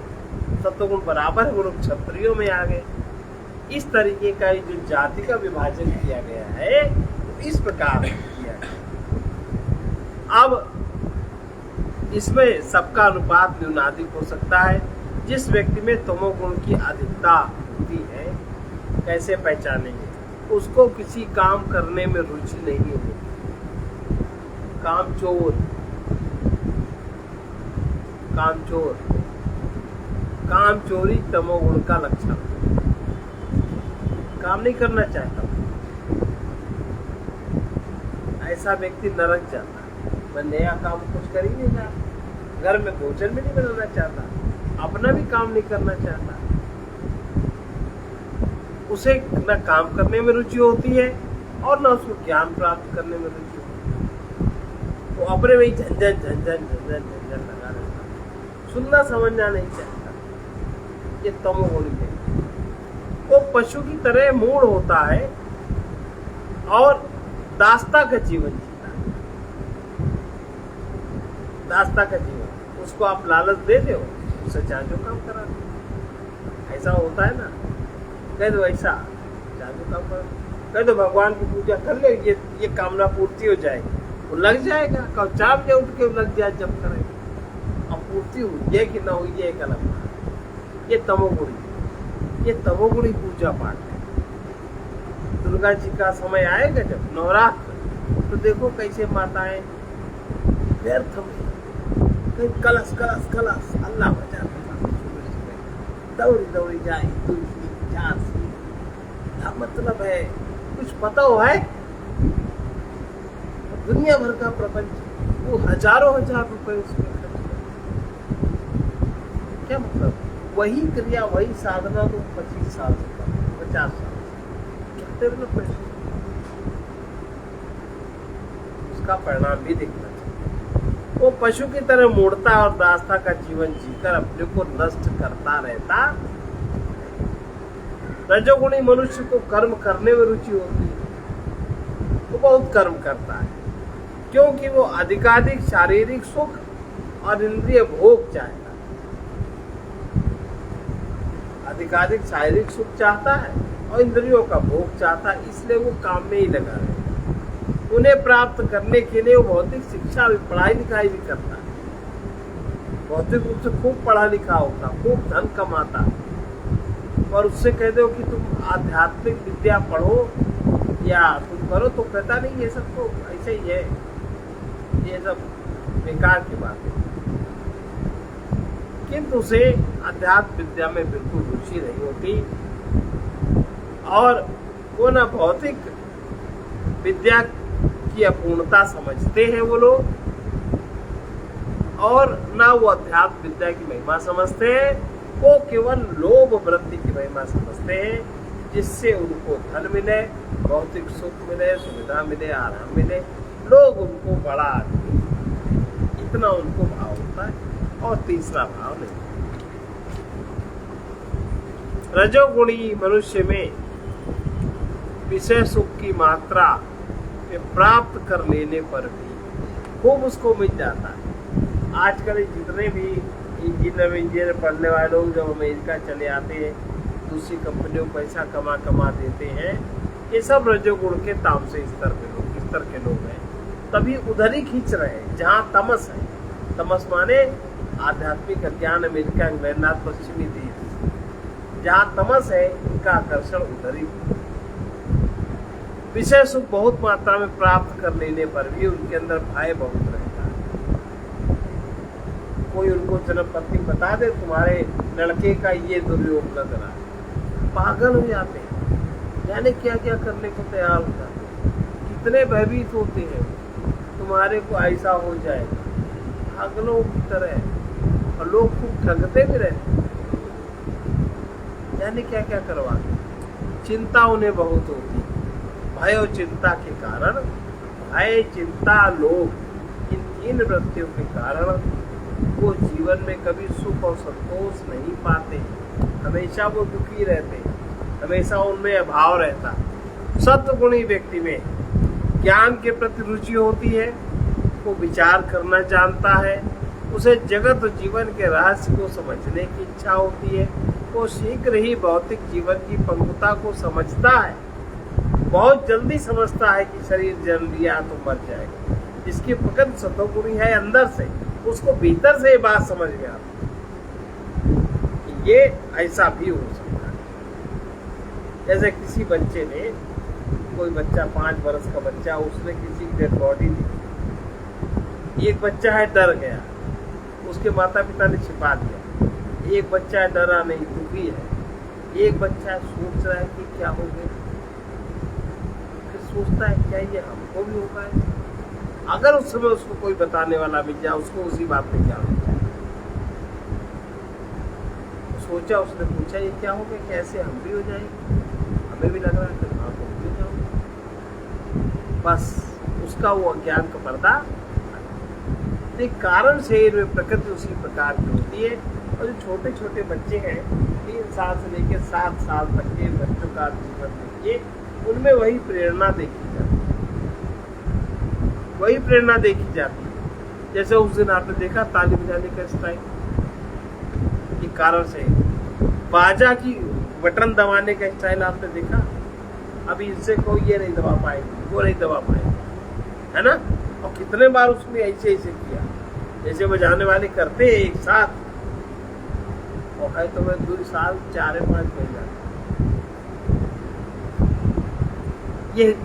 सत्वगुण बराबर है वो लोग क्षत्रियों में आ गए। इस तरीके का जो जाति का विभाजन किया गया है इस प्रकार किया गया। अब इसमें सबका अनुपात न्यूनाधिक हो सकता है। जिस व्यक्ति में तमोगुण की अधिकता होती है, कैसे पहचानेंगे? उसको किसी काम करने में रुचि नहीं होती। कामचोरी तमोगुण का लक्षण। काम नहीं करना चाहता, ऐसा व्यक्ति नरक जाता है। वह नया काम कुछ कर ही नहीं रहा, घर में भोजन भी नहीं बनाना चाहता, अपना भी काम नहीं करना चाहता, उसे न काम करने में रुचि होती है और न उसको ज्ञान प्राप्त करने में रुचि होती है। वो अपने में ही झंझन झंझन झंझन झंझन लगा रहता है, सुनना समझना नहीं चाहता। ये तमोगुणी है। वो पशु की तरह मूढ़ होता है और दास्ता का जीवन जीता है। दास्ता का जीवन, उसको आप लालच दे दो, उससे चाहे काम करा दो। ऐसा होता है ना, कह दो ऐसा चाहे काम करा, कह दो भगवान की पूजा कर ले, ये कामना पूर्ति हो जाएगी, वो लग जाएगा। कब चाप जा उठ के लग जाए जब करेगा। अब पूर्ति हुई है कि ना हुई है एक अलग बात। ये तमोगुणी, ये तमोगुणी पूजा पाठ है। दुर्गा जी का समय आएगा जब नवरात्र, तो देखो कैसे माताएं व्यर्थ में कलश कलश कलश अल्लाह बचा दौड़ी दौड़ी जाए, क्या मतलब है, कुछ पता हो है? दुनिया भर का प्रपंच, वो हजारों हजार रुपए उसमें खर्च कर, क्या मतलब? वही क्रिया वही साधना तो 25 साल से 50 साल कितने पैसे, उसका परिणाम भी दिखना चाहिए। वो पशु की तरह मूढ़ता और दास्ता का जीवन जीकर अपने को नष्ट करता रहता। रजोगुणी मनुष्य को कर्म करने में रुचि होती है, वो बहुत कर्म करता है, क्योंकि वो अधिकाधिक शारीरिक सुख और इंद्रिय भोग चाहता है। अधिकाधिक शारीरिक सुख चाहता है और इंद्रियों का भोग चाहता है, इसलिए वो काम में ही लगा रहता है। उन्हें प्राप्त करने के लिए वो भौतिक शिक्षा भी, पढ़ाई लिखाई भी करता है। भौतिक रूप से खूब पढ़ा लिखा होता, खूब धन कमाता, और उससे कह दो कि तुम आध्यात्मिक विद्या पढ़ो या तुम करो, तो कहता नहीं, ये सब तो ऐसे ही है, ये सब बेकार की बात है। किंतु उसे अध्यात्म विद्या में बिल्कुल रुचि नहीं होती, और वो न भौतिक विद्या की अपूर्णता समझते हैं वो लोग, और ना वो अध्यात्म विद्या की महिमा समझते हैं। वो केवल लोभ वृत्ति की महिमा समझते हैं, जिससे उनको धन मिले, भौतिक सुख मिले, सुविधा मिले, आराम मिले, लोग उनको बड़ा, इतना उनको भाव होता है, और तीसरा भाव नहीं। रजोगुणी मनुष्य में विषय सुख की मात्रा प्राप्त कर लेने पर भी खूब उसको मिल जाता है। आजकल जितने भी इंजीनियर पढ़ने वाले लोग जब अमेरिका चले आते हैं, दूसरी कंपनियों को पैसा कमा देते हैं, ये सब रजोगुण के तामसी स्तर के लोग हैं। तभी उधर ही खींच रहे हैं जहाँ तमस है। तमस माने आध्यात्मिक अज्ञान, अमेरिका, इंग्लैंड, पश्चिमी देश, जहाँ तमस है इनका आकर्षण उधर ही। विषय सुख बहुत मात्रा में प्राप्त कर लेने पर भी उनके अंदर भय बहुत रहता है। कोई उनको जन्मपत्नी बता दे तुम्हारे लड़के का ये दुर्योग लग रहा है, पागल हो जाते हैं, यानी क्या क्या करने को तैयार हो जाते हैं। कितने भयभीत होते हैं, तुम्हारे को ऐसा हो जाएगा, पागलों की तरह, और लोग खूब ठगते भी रहते हैं, यानी क्या क्या करवाते। चिंता उन्हें बहुत होती है। भय और चिंता के कारण, भय, चिंता, लोभ, इन तीन वृत्तियों के कारण वो जीवन में कभी सुख और संतोष नहीं पाते। हमेशा वो दुखी रहते, हमेशा उनमें अभाव रहता। सत्वगुणी व्यक्ति में ज्ञान के प्रति रुचि होती है, वो विचार करना जानता है, उसे जगत और जीवन के रहस्य को समझने की इच्छा होती है, वो शीघ्र ही भौतिक जीवन की पंगुता को समझता है, बहुत जल्दी समझता है कि शरीर जन्म लिया तो मर जाएगा। जिसकी पकड़ सतोगुणी है अंदर से, उसको भीतर से ये बात समझ में आती है कि ये ऐसा भी हो सकता है। जैसे किसी बच्चे ने, कोई बच्चा 5 वर्ष का बच्चा, उसने किसी की डेड बॉडी दी। एक बच्चा है डर गया, उसके माता पिता ने छिपा दिया। एक बच्चा है डरा नहीं, दुखी है। एक बच्चा सोच रहा है कि क्या हो गया, फिर सोचता है क्या ये हमको भी होगा। अगर उस समय उसको कोई बताने वाला मिल जाए, उसको उसी बात में क्या होता है। सोचा, उसने पूछा ये क्या हो गया, कैसे हम भी हो जाएंगे, हमें भी लग रहा है कि हाँ तुम भी जाओ। बस उसका वो अज्ञान का पर्दा, एक कारण शरीर में प्रकृति उसी प्रकार की होती है। और जो छोटे छोटे बच्चे हैं 3 साल से लेकर 7 साल तक के बच्चों का जीवन देखिए, उनमें वही प्रेरणा देखी जाती है, वही प्रेरणा देखी जाती है। जैसे उस दिन आपने देखा ताली बजाने का स्टाइल, ये कारण से बाजा की बटन दबाने का स्टाइल आपने देखा। अभी इससे कोई ये नहीं दबा पाएगा, वो नहीं दबा पाएगा, है ना। और कितने बार उसने ऐसे ऐसे किया, जैसे बजाने वाले करते हैं एक साथ, और है तो मैं 2 साल 4-5 बज जाते।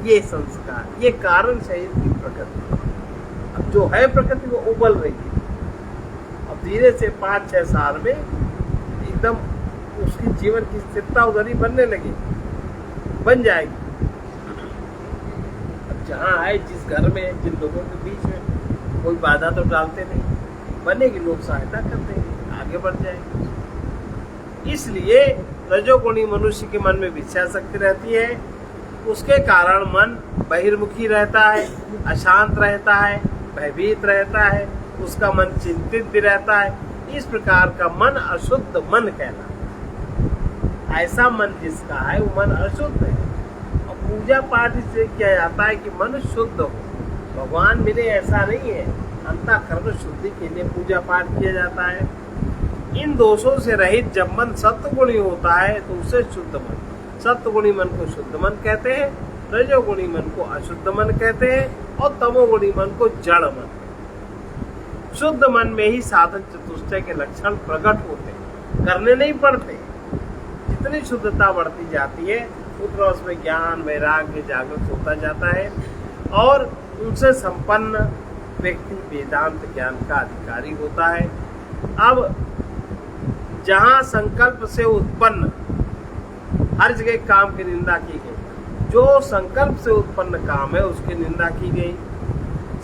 ये संस्कार, ये कारण शरीर की प्रकृति, अब जो है प्रकृति वो उबल रही है। अब धीरे से 5-6 साल में एकदम उसकी जीवन की स्थिरता उधर ही बनने लगी, बन जाएगी। अब जहाँ है, जिस घर में, जिन लोगों के बीच में कोई बाधा तो डालते नहीं, बनेगी, लोग सहायता करते हैं, आगे बढ़ जाएगी। इसलिए रजोगुणी मनुष्य के मन में विषया शक्ति रहती है, उसके कारण मन बहिर्मुखी रहता है, अशांत रहता है, भयभीत रहता है, उसका मन चिंतित भी रहता है। इस प्रकार का मन अशुद्ध मन कहलाता है। ऐसा मन जिसका है वो मन अशुद्ध है। और पूजा पाठ इससे किया जाता है कि मन शुद्ध हो, भगवान मिले ऐसा नहीं है, अंतःकरण शुद्धि के लिए पूजा पाठ किया जाता है। इन दोषों से रहित जब मन सत्वगुणी होता है तो उसे शुद्ध मन, सत्वगुणी मन को शुद्ध मन कहते हैं, रजोगुणी मन को अशुद्ध मन कहते हैं, और तमोगुणी मन को जड़ मन। शुद्ध मन में ही साधन चतुष्टय के लक्षण प्रकट होते हैं, करने नहीं पड़ते। जितनी शुद्धता बढ़ती जाती है उतना उसमें ज्ञान वैराग्य जागृत होता जाता है, और उनसे संपन्न व्यक्ति वेदांत ज्ञान का अधिकारी होता है। अब जहाँ संकल्प से उत्पन्न, हर जगह काम की निंदा की गई, जो संकल्प से उत्पन्न काम है उसकी निंदा की गई।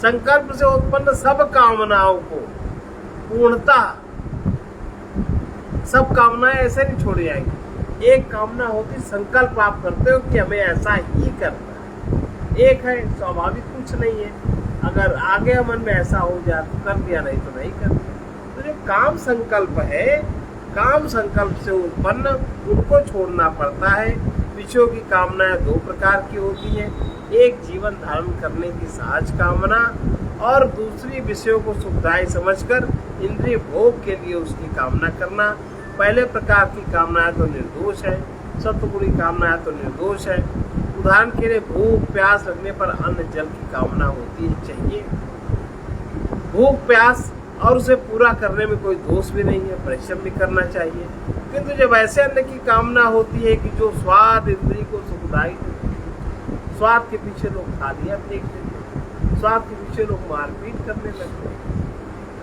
संकल्प से उत्पन्न सब कामनाओं को पूर्णता, सब कामनाएं ऐसे नहीं छोड़ी जाएंगी। एक कामना होती, संकल्प आप करते हो कि हमें ऐसा ही करना है। एक है स्वाभाविक, कुछ नहीं है, अगर आ गया मन में ऐसा हो जाए तो कर दिया, नहीं तो नहीं कर दिया। तो जो काम संकल्प है, काम संकल्प से उत्पन्न, उनको छोड़ना पड़ता है। विषयों की कामनाएं 2 प्रकार की होती हैं, एक जीवन धारण करने की सहज कामना, और दूसरी विषयों को सुखदायी समझकर इंद्रिय भोग के लिए उसकी कामना करना। पहले प्रकार की कामनाएं तो निर्दोष है, सत्वगुणी कामनाएं तो निर्दोष है। उदाहरण के लिए भूख प्यास लगने पर अन्न जल की कामना होती है, चाहिए भूख प्यास, और उसे पूरा करने में कोई दोष भी नहीं है, परिश्रम भी करना चाहिए। किंतु जब ऐसे अन्न की कामना होती है कि जो स्वाद इंद्रिय को सुखदायी, स्वाद के पीछे लोग खा लिया फेंक देते, स्वाद के पीछे लोग मारपीट करने लगते हैं,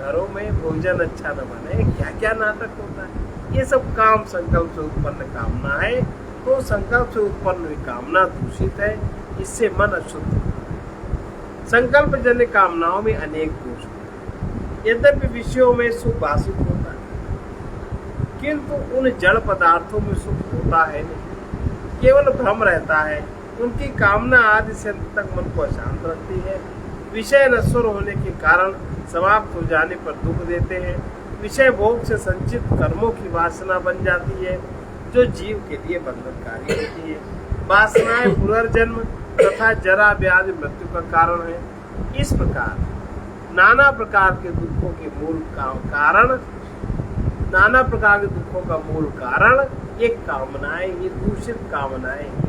घरों में भोजन अच्छा न बने, क्या क्या नाटक होता है। ये सब काम संकल्प से उत्पन्न कामना है। तो संकल्प से उत्पन्न हुई कामना दूषित है, इससे मन अशुद्ध है। संकल्प जन्य कामनाओं में अनेक दोष होते हैं। यद्यपि विषयों में सुख भाषित होता है, किंतु उन जड़ पदार्थों में सुख होता है नहीं, केवल भ्रम रहता है। उनकी कामना आदि से अंत तक मन को अशांत रखती है। विषय नश्वर होने के कारण समाप्त हो जाने पर दुख देते हैं। विषय भोग से संचित कर्मों की वासना बन जाती है, जो जीव के लिए बंधनकारी होती है। वासनाएं पुनर्जन्म तथा जरा व्याधि मृत्यु का कारण है। इस प्रकार नाना प्रकार के दुखों के मूल कारण, नाना प्रकार के दुखों का मूल कारण ये कामनाएं, ये दूषित कामनाएं हैं,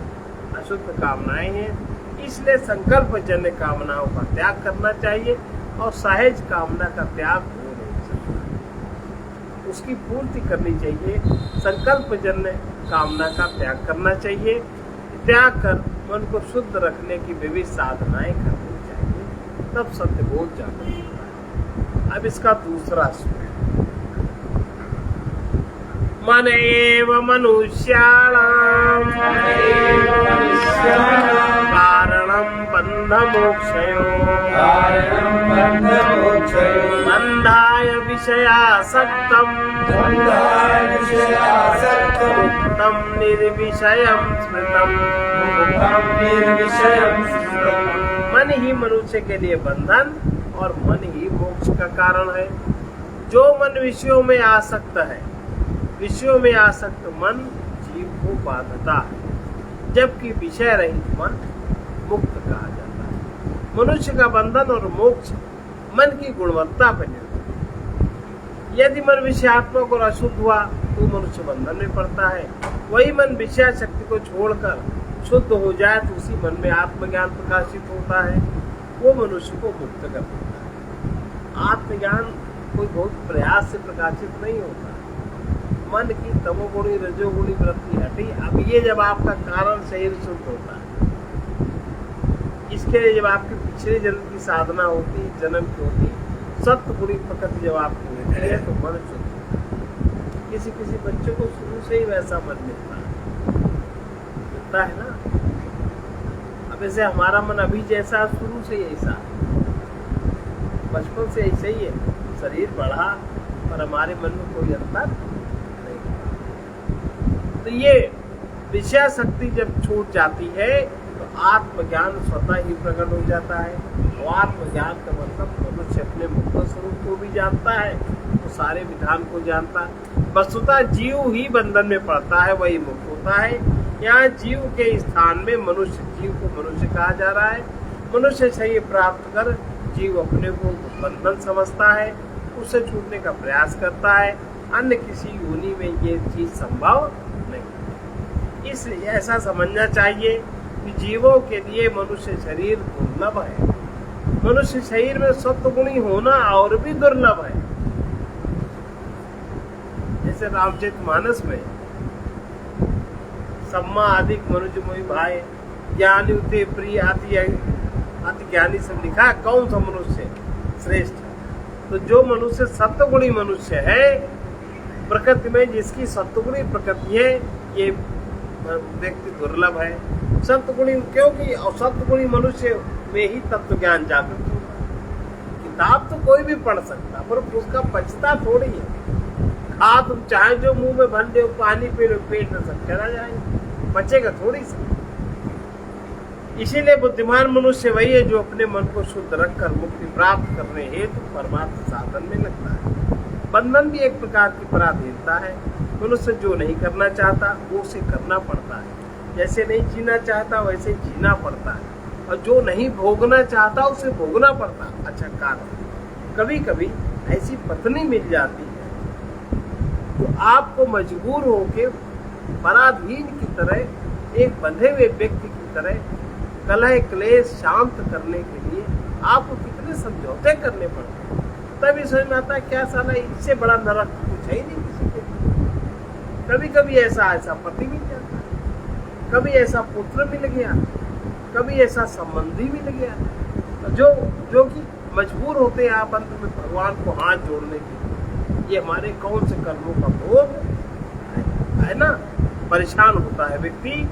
अशुद्ध कामनाएं हैं। इसलिए संकल्प जन्य कामनाओं का त्याग करना चाहिए, और सहज कामना का त्याग हो नहीं सकता, उसकी पूर्ति करनी चाहिए। संकल्प जन्य कामना का त्याग करना चाहिए। त्याग कर मन को शुद्ध रखने की विविध साधनाएं करनी चाहिए, तब सत्यबोध जागृत होता है। अब इसका दूसरा स्वर, मन एव मनुष्याणां कारणं बन्ध बन्धाय विषयासक्तं मुक्तं निर्विषयं स्मृतं। मन ही मनुष्य के लिए बंधन और मन ही मोक्ष का कारण है। जो मन विषयों में आसक्त है, विषयों में आसक्त मन जीव को बांधता है, जबकि विषय रहित मन मुक्त कहा जाता है। मनुष्य का बंधन और मोक्ष मन की गुणवत्ता पर निर्भर है। यदि मन विषयात्मक और अशुद्ध हुआ तो मनुष्य बंधन में पड़ता है। वही मन विषय शक्ति को छोड़कर शुद्ध हो जाए तो उसी मन में आत्मज्ञान प्रकाशित होता है, वो मनुष्य को मुक्त कर देता है। आत्मज्ञान कोई बहुत प्रयास से प्रकाशित नहीं होता। मन की तमोगुणी रजोगुणी वृत्ति हटी। अब ये जब आपका कारण शरीर शुद्ध होता है, इसके लिए जब आपके पिछले जन्म की साधना होती, जन्म की होती, सत्वगुणी प्रकृति जब आपको मिलती है तो मन शुद्ध होता है। किसी किसी बच्चे को शुरू से ही वैसा मन मिलता है ना। अब ऐसे हमारा मन अभी जैसा शुरू से ही ऐसा, बचपन से ऐसे ही है। शरीर बढ़ा पर हमारे मन में कोई अंतर नहीं। तो ये विषय शक्ति जब छूट जाती है तो आत्मज्ञान स्वतः ही प्रकट हो जाता है। और आत्मज्ञान का मतलब मनुष्य अपने मुक्त स्वरूप को भी जानता है, तो सारे विधान को जानता है। वस्तुतः जीव ही बंधन में पड़ता है, वही मुक्त होता है। यहाँ जीव के स्थान में मनुष्य, जीव को मनुष्य कहा जा रहा है। मनुष्य शरीर प्राप्त कर जीव अपने को बंधन समझता है, उससे छूटने का प्रयास करता है। अन्य किसी योनि में ये चीज संभव नहीं। इसलिए ऐसा समझना चाहिए कि जीवों के लिए मनुष्य शरीर दुर्लभ है। मनुष्य शरीर में सत्वगुणी होना और भी दुर्लभ है। जैसे रामचरितमानस में सम्मा अधिक मनुज मोहि भाई, ज्ञानी उते प्रिय अति ज्ञानी सब लिखा है। कौन सा मनुष्य श्रेष्ठ है? तो जो मनुष्य सत्वगुणी मनुष्य है, प्रकृति में जिसकी सत्वगुणी प्रकृति है, ये व्यक्ति दुर्लभ है। सत्वगुणी क्योंकि सत्वगुणी मनुष्य में ही तत्व ज्ञान जागृत होता है। किताब तो कोई भी पढ़ सकता, पर उसका पचता थोड़ी है। खा तुम चाहे जो मुंह में भर दो, पानी पी लो, पेट में सब चला जाएगा, बचेगा थोड़ी सा। इसीलिए बुद्धिमान मनुष्य वही है जो अपने मन को शुद्ध रखकर मुक्ति प्राप्त करने हेतु परमार्थ साधन में लगता है। बंधन भी एक प्रकार की पराधीनता है। मनुष्य जो नहीं करना चाहता वो उसे करना पड़ता है। जैसे नहीं जीना चाहता वैसे जीना पड़ता है, और जो नहीं भोगना चाहता उसे भोगना पड़ता है। अच्छा, कारण कभी कभी ऐसी पत्नी मिल जाती है तो आपको मजबूर होके पराधीन की तरह, एक बंधे हुए व्यक्ति की तरह कलह क्लेश शांत करने के लिए आपको कितने समझौते करने पड़ते हैं। तभी समझ में आता है क्या साला इससे बड़ा नरक कुछ है ही नहीं किसी के लिए। कभी कभी ऐसा पति मिल जाता है, कभी ऐसा पुत्र मिल गया, कभी ऐसा संबंधी मिल गया, जो कि मजबूर होते हैं आप अंत में भगवान को हाथ जोड़ने के लिए। ये हमारे कौन से कर्मों का भोग है ना। परेशान होता है व्यक्ति,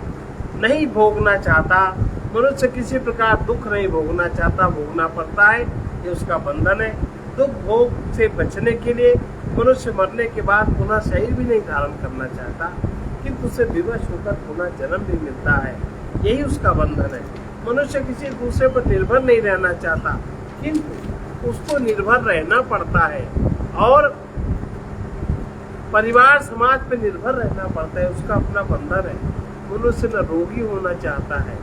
नहीं भोगना चाहता। मनुष्य किसी प्रकार दुख नहीं भोगना चाहता, भोगना पड़ता है, ये उसका बंधन है। दुख भोग से बचने के लिए मनुष्य मरने के बाद पुनः शरीर भी नहीं धारण करना चाहता, किंतु उसे विवश होकर पुनः जन्म भी मिलता है, यही उसका बंधन है। मनुष्य किसी दूसरे पर निर्भर नहीं रहना चाहता, किंतु उसको निर्भर रहना पड़ता है, और परिवार समाज पर निर्भर रहना पड़ता है, उसका अपना बंधन है। मनुष्य न रोगी होना चाहता है,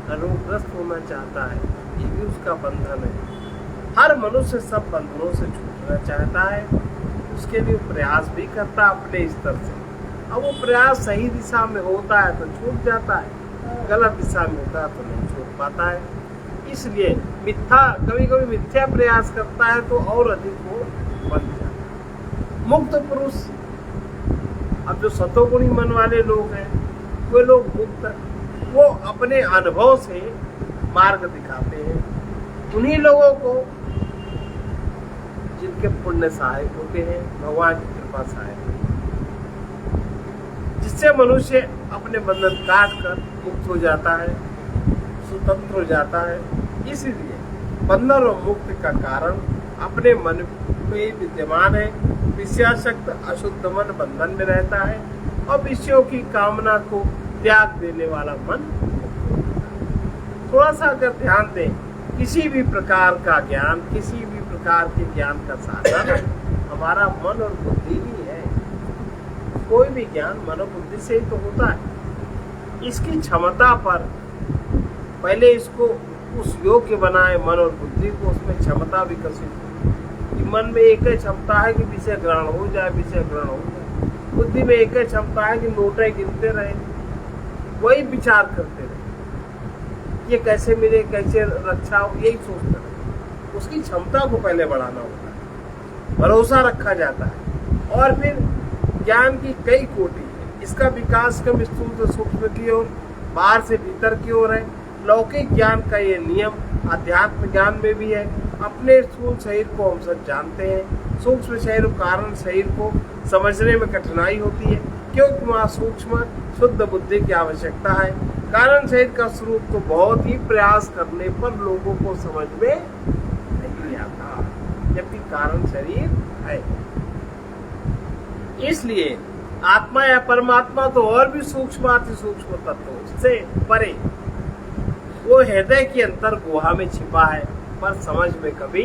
न रोगग्रस्त होना चाहता है, ये भी उसका बंधन है। हर मनुष्य सब बंधनों से छूटना चाहता है, उसके लिए प्रयास भी करता है अपने स्तर से। अब वो प्रयास सही दिशा में होता है तो छूट जाता है, गलत दिशा में होता है तो नहीं छूट पाता है। इसलिए कभी कभी मिथ्या प्रयास करता है तो और अधिक वो बन जाता है। मुक्त पुरुष, अब जो सतोगुणी मन वाले लोग हैं, वे लोग मुक्त, वो अपने अनुभव से मार्ग दिखाते हैं उन्हीं लोगों को जिनके पुण्य सहायक होते हैं, भगवान की कृपा सहायक, जिससे मनुष्य अपने बंधन काट कर मुक्त हो जाता है, स्वतंत्र हो जाता है। इसलिए बंधन और मुक्ति का कारण अपने मन में विद्यमान है। विषयासक्त अशुद्ध मन बंधन में रहता है और विषयों की कामना को त्याग देने वाला मन। थोड़ा सा अगर ध्यान दें, किसी भी प्रकार का ज्ञान, किसी भी प्रकार के ज्ञान का साधन हमारा मन और बुद्धि ही है। कोई भी ज्ञान मन और बुद्धि से ही तो होता है। इसकी क्षमता पर पहले इसको उस योग्य बनाए, मन और बुद्धि को, उसमें क्षमता विकसित हो। मन में एक ही क्षमता है कि विषय ग्रहण हो जाए, विषय ग्रहण हो जाए। बुद्धि में एक ही क्षमता है कि नोटें गिनते रहे, वही विचार करते रहे, ये कैसे मिले, कैसे रक्षा हो, यही सोचते रहे। उसकी क्षमता को पहले बढ़ाना होता है, भरोसा रखा जाता है। और फिर ज्ञान की कई कोटि है। इसका विकास कम स्थूल से सूक्ष्म की ओर, बाहर से भीतर की ओर है। लौकिक ज्ञान का ये नियम अध्यात्म ज्ञान में भी है। अपने स्थूल शरीर को हम सब जानते हैं। सूक्ष्म शरीर कारण शरीर को समझने में कठिनाई होती है, क्योंकि वहाँ सूक्ष्म शुद्ध बुद्धि की आवश्यकता है। कारण शरीर का स्वरूप तो बहुत ही प्रयास करने पर लोगों को समझ में नहीं आता, जबकि कारण शरीर है। इसलिए आत्मा या परमात्मा तो और भी सूक्ष्म अति सूक्ष्म तत्व से परे, वो हृदय की अंतर गुहा में छिपा है, पर समझ में कभी,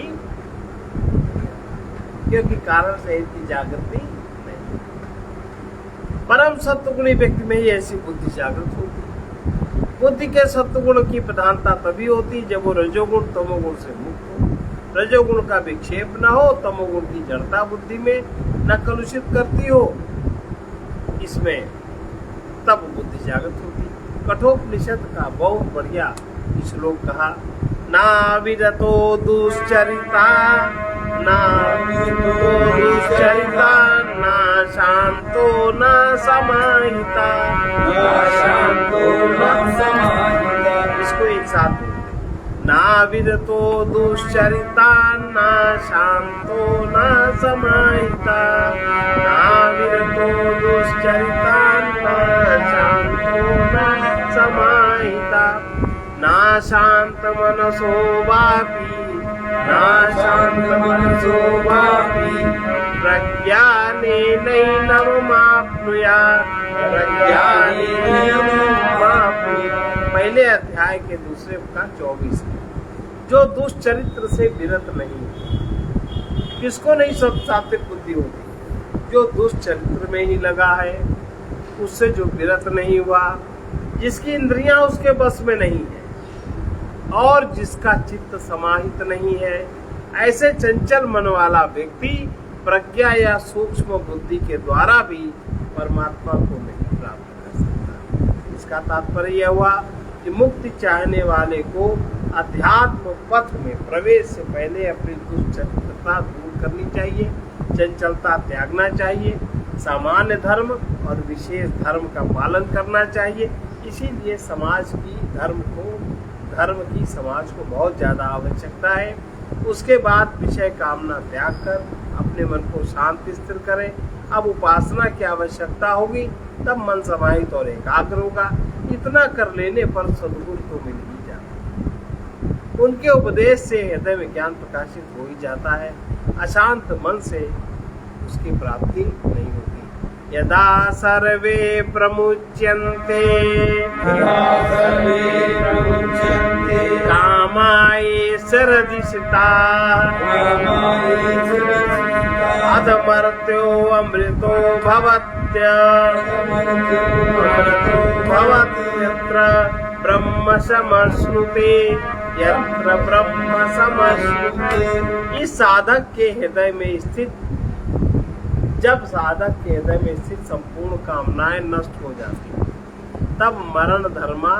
क्योंकि कारण शरीर की जागृति नहीं। परम सत्वगुणी व्यक्ति में ही ऐसी बुद्धि जागृत होती है। बुद्धि के सत्वगुण की प्रधानता तभी होती जब वो रजोगुण तमोगुण से मुक्त हो। रजोगुण का विक्षेप न हो, तमोगुण की जड़ता बुद्धि में न कलुषित करती हो, इसमें तब बुद्धि जागृत होती। कठोपनिषद का बहुत बढ़िया श्लोक कहा, ना विरतो दुश्चरिता, ना दुश्चरिता, ना शांतो न समाहिता, इसको एक साथ बोलते, ना विरतो दुश्चरिता, ना शांतो न समाहिता, ना विरतो दुश्चरिता, ना शांतो न समाहिता, ना शांत मनसो वापी, ना शांत मनसो वापी, प्रज्ञानेनैनमाप्नुयात्, प्रज्ञानेनैनमाप्नुयात्। पहले अध्याय के दूसरे का 24। जो दुष्चरित्र से विरत नहीं, किसको नहीं सब सात्विक बुद्धि होती? जो दुष्चरित्र में ही लगा है, उससे जो विरत नहीं हुआ, जिसकी इंद्रियां उसके बस में नहीं है और जिसका चित्त समाहित नहीं है, ऐसे चंचल मन वाला व्यक्ति प्रज्ञा या सूक्ष्म बुद्धि के द्वारा भी परमात्मा को नहीं प्राप्त कर सकता। इसका तात्पर्य यह हुआ कि मुक्ति चाहने वाले को अध्यात्म पथ में प्रवेश से पहले अपनी दुश्चरित्रता दूर करनी चाहिए, चंचलता त्यागना चाहिए, सामान्य धर्म और विशेष धर्म का पालन करना चाहिए। इसीलिए समाज की समाज को बहुत ज्यादा आवश्यकता है। उसके बाद विषय कामना त्याग कर अपने मन को शांति स्थिर करें। अब उपासना की आवश्यकता होगी, तब मन समाहित और एकाग्र होगा। इतना कर लेने पर सद्गुरु तो मिल ही जाता। उनके उपदेश से हृदय में ज्ञान प्रकाशित हो ही जाता है। अशांत मन से उसकी प्राप्ति नहीं होती। यदा सर्वे प्रमुच्यन्ते कामायेषरदिशिता अधमर्त्यो अमृतो भवत्यत्र ब्रह्म समश्नुते, यत्र ब्रह्म समश्नुते। इस साधक के हृदय में स्थित, जब साधक के हृदय में स्थित संपूर्ण कामनाएं नष्ट हो जाती, तब मरण धर्मा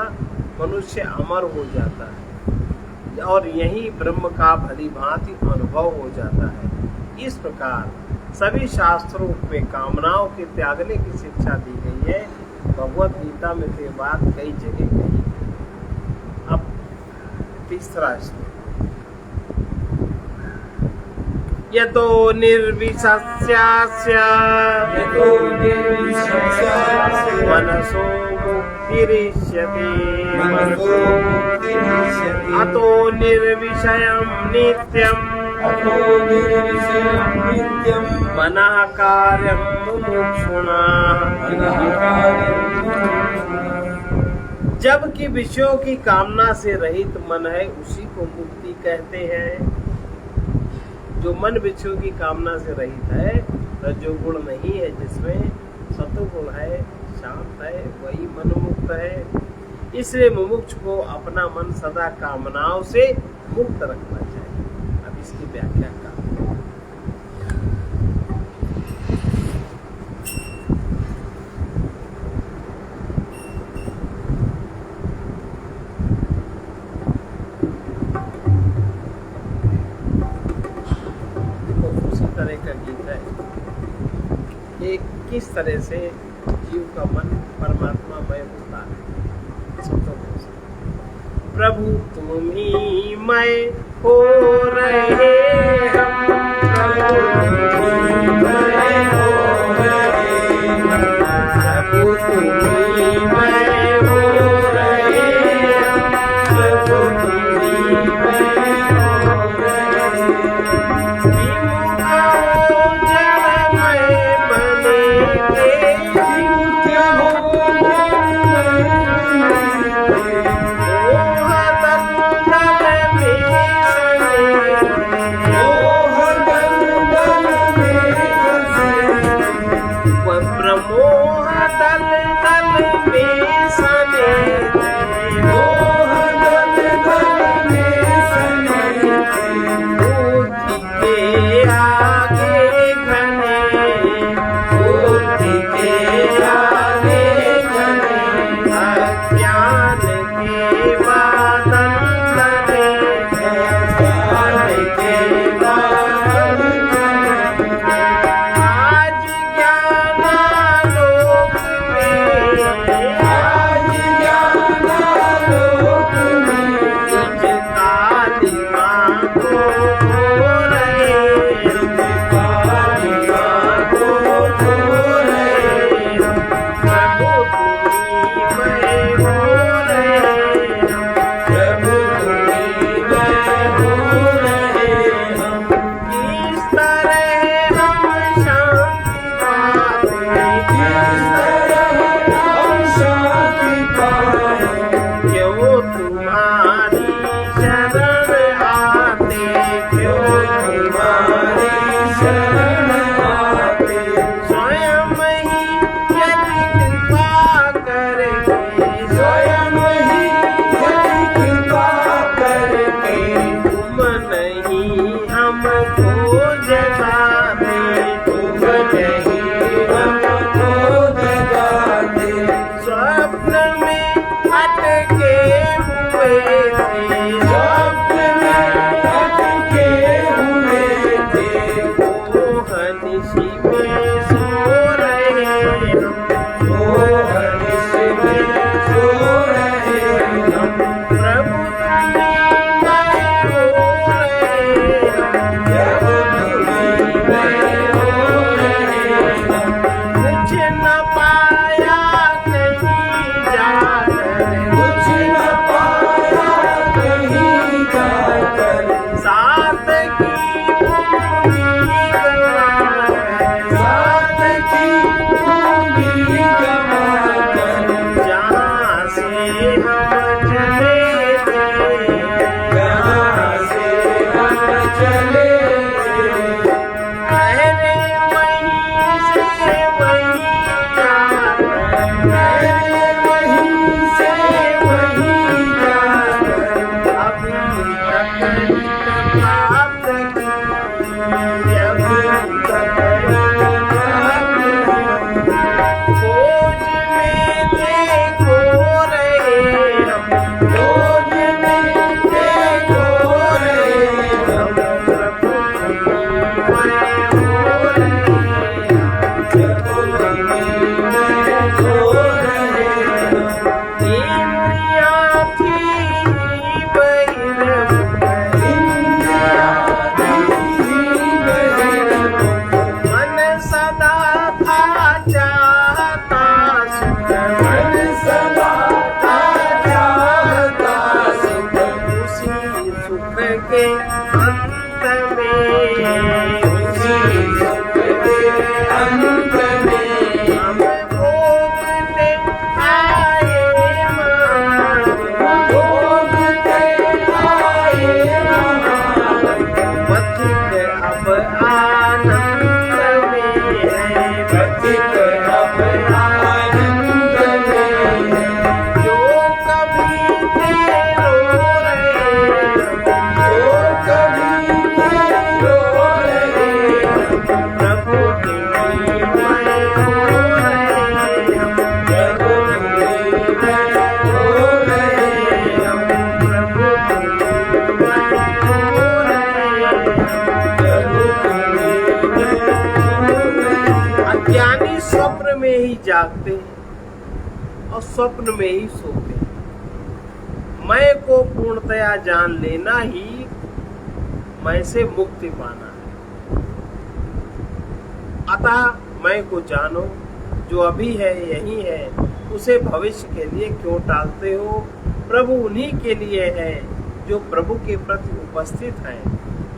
मनुष्य अमर हो जाता है और यही ब्रह्म का भली भांति अनुभव हो जाता है। इस प्रकार सभी शास्त्रों में कामनाओं के त्यागने की शिक्षा दी गई है। भगवत गीता में तो ये बात कई जगह कही। अब तीसरा श्लोक, यतो निर्विशस्यास्य मनसो मुक्तिरिष्यति अतो निर्विषयं नित्यं मनः कार्यं मुमुक्षुणा। जबकि विषयों की कामना से रहित मन है उसी को मुक्ति कहते हैं। जो मन विषयों की कामना से रहित है, रजोगुण नहीं है, जिसमें सतोगुण है, शांत है, वही मन मुक्त है। इसलिए मुमुक्ष को अपना मन सदा कामनाओं से मुक्त रखना चाहिए। अब इसकी व्याख्या का का गीत है कि किस तरह से जीव का मन परमात्मामय होता है। प्रभु तुम ही मैं हो रहे हम, प्रभु तुम ही मैं हो रहे हम, प्रभु तुम ही मैं हो रहे। Hare जागते हैं और स्वप्न में ही सोते हैं। मैं को पूर्णतया जान लेना ही मैं से मुक्ति पाना है। अतः मैं को जानो, जो अभी है यही है, उसे भविष्य के लिए क्यों टालते हो? प्रभु उन्हीं के लिए है जो प्रभु के प्रति उपस्थित है।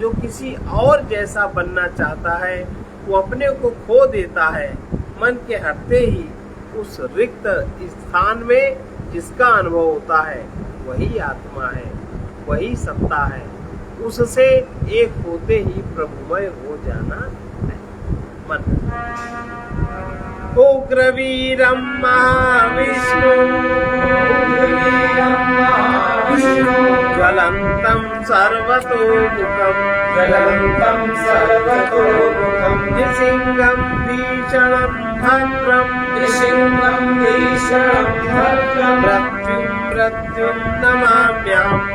जो किसी और जैसा बनना चाहता है वो अपने को खो देता है। मन के हटते ही उस रिक्त स्थान में जिसका अनुभव होता है वही आत्मा है, वही सत्ता है। उससे एक होते ही प्रभुमय हो जाना है। मन उग्रवीरं महाविष्णु ज्वलन्तं सर्वतोमुखं निसिंहं भीषणं भद्रं मृत्युं नमाम्यहम्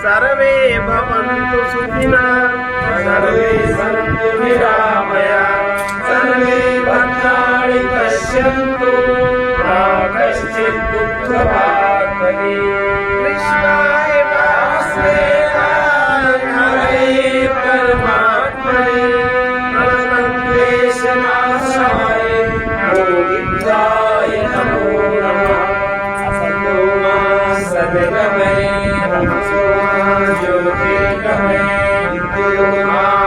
सर्वे भवन्तु सुखिनः सर्वे सन्तु निरामयाः सर्वे भद्राणि पश्यन्तु मा कश्चित् दुःखभाग् भवेत्। कृष्णाय वासुदेवाय हरये परमात्मने प्रणतक्लेशनाशाय गोविन्दाय नमो नमः। असतो मा सद्गमय तमसो मा ज्योतिर्गमय विद्युन्मा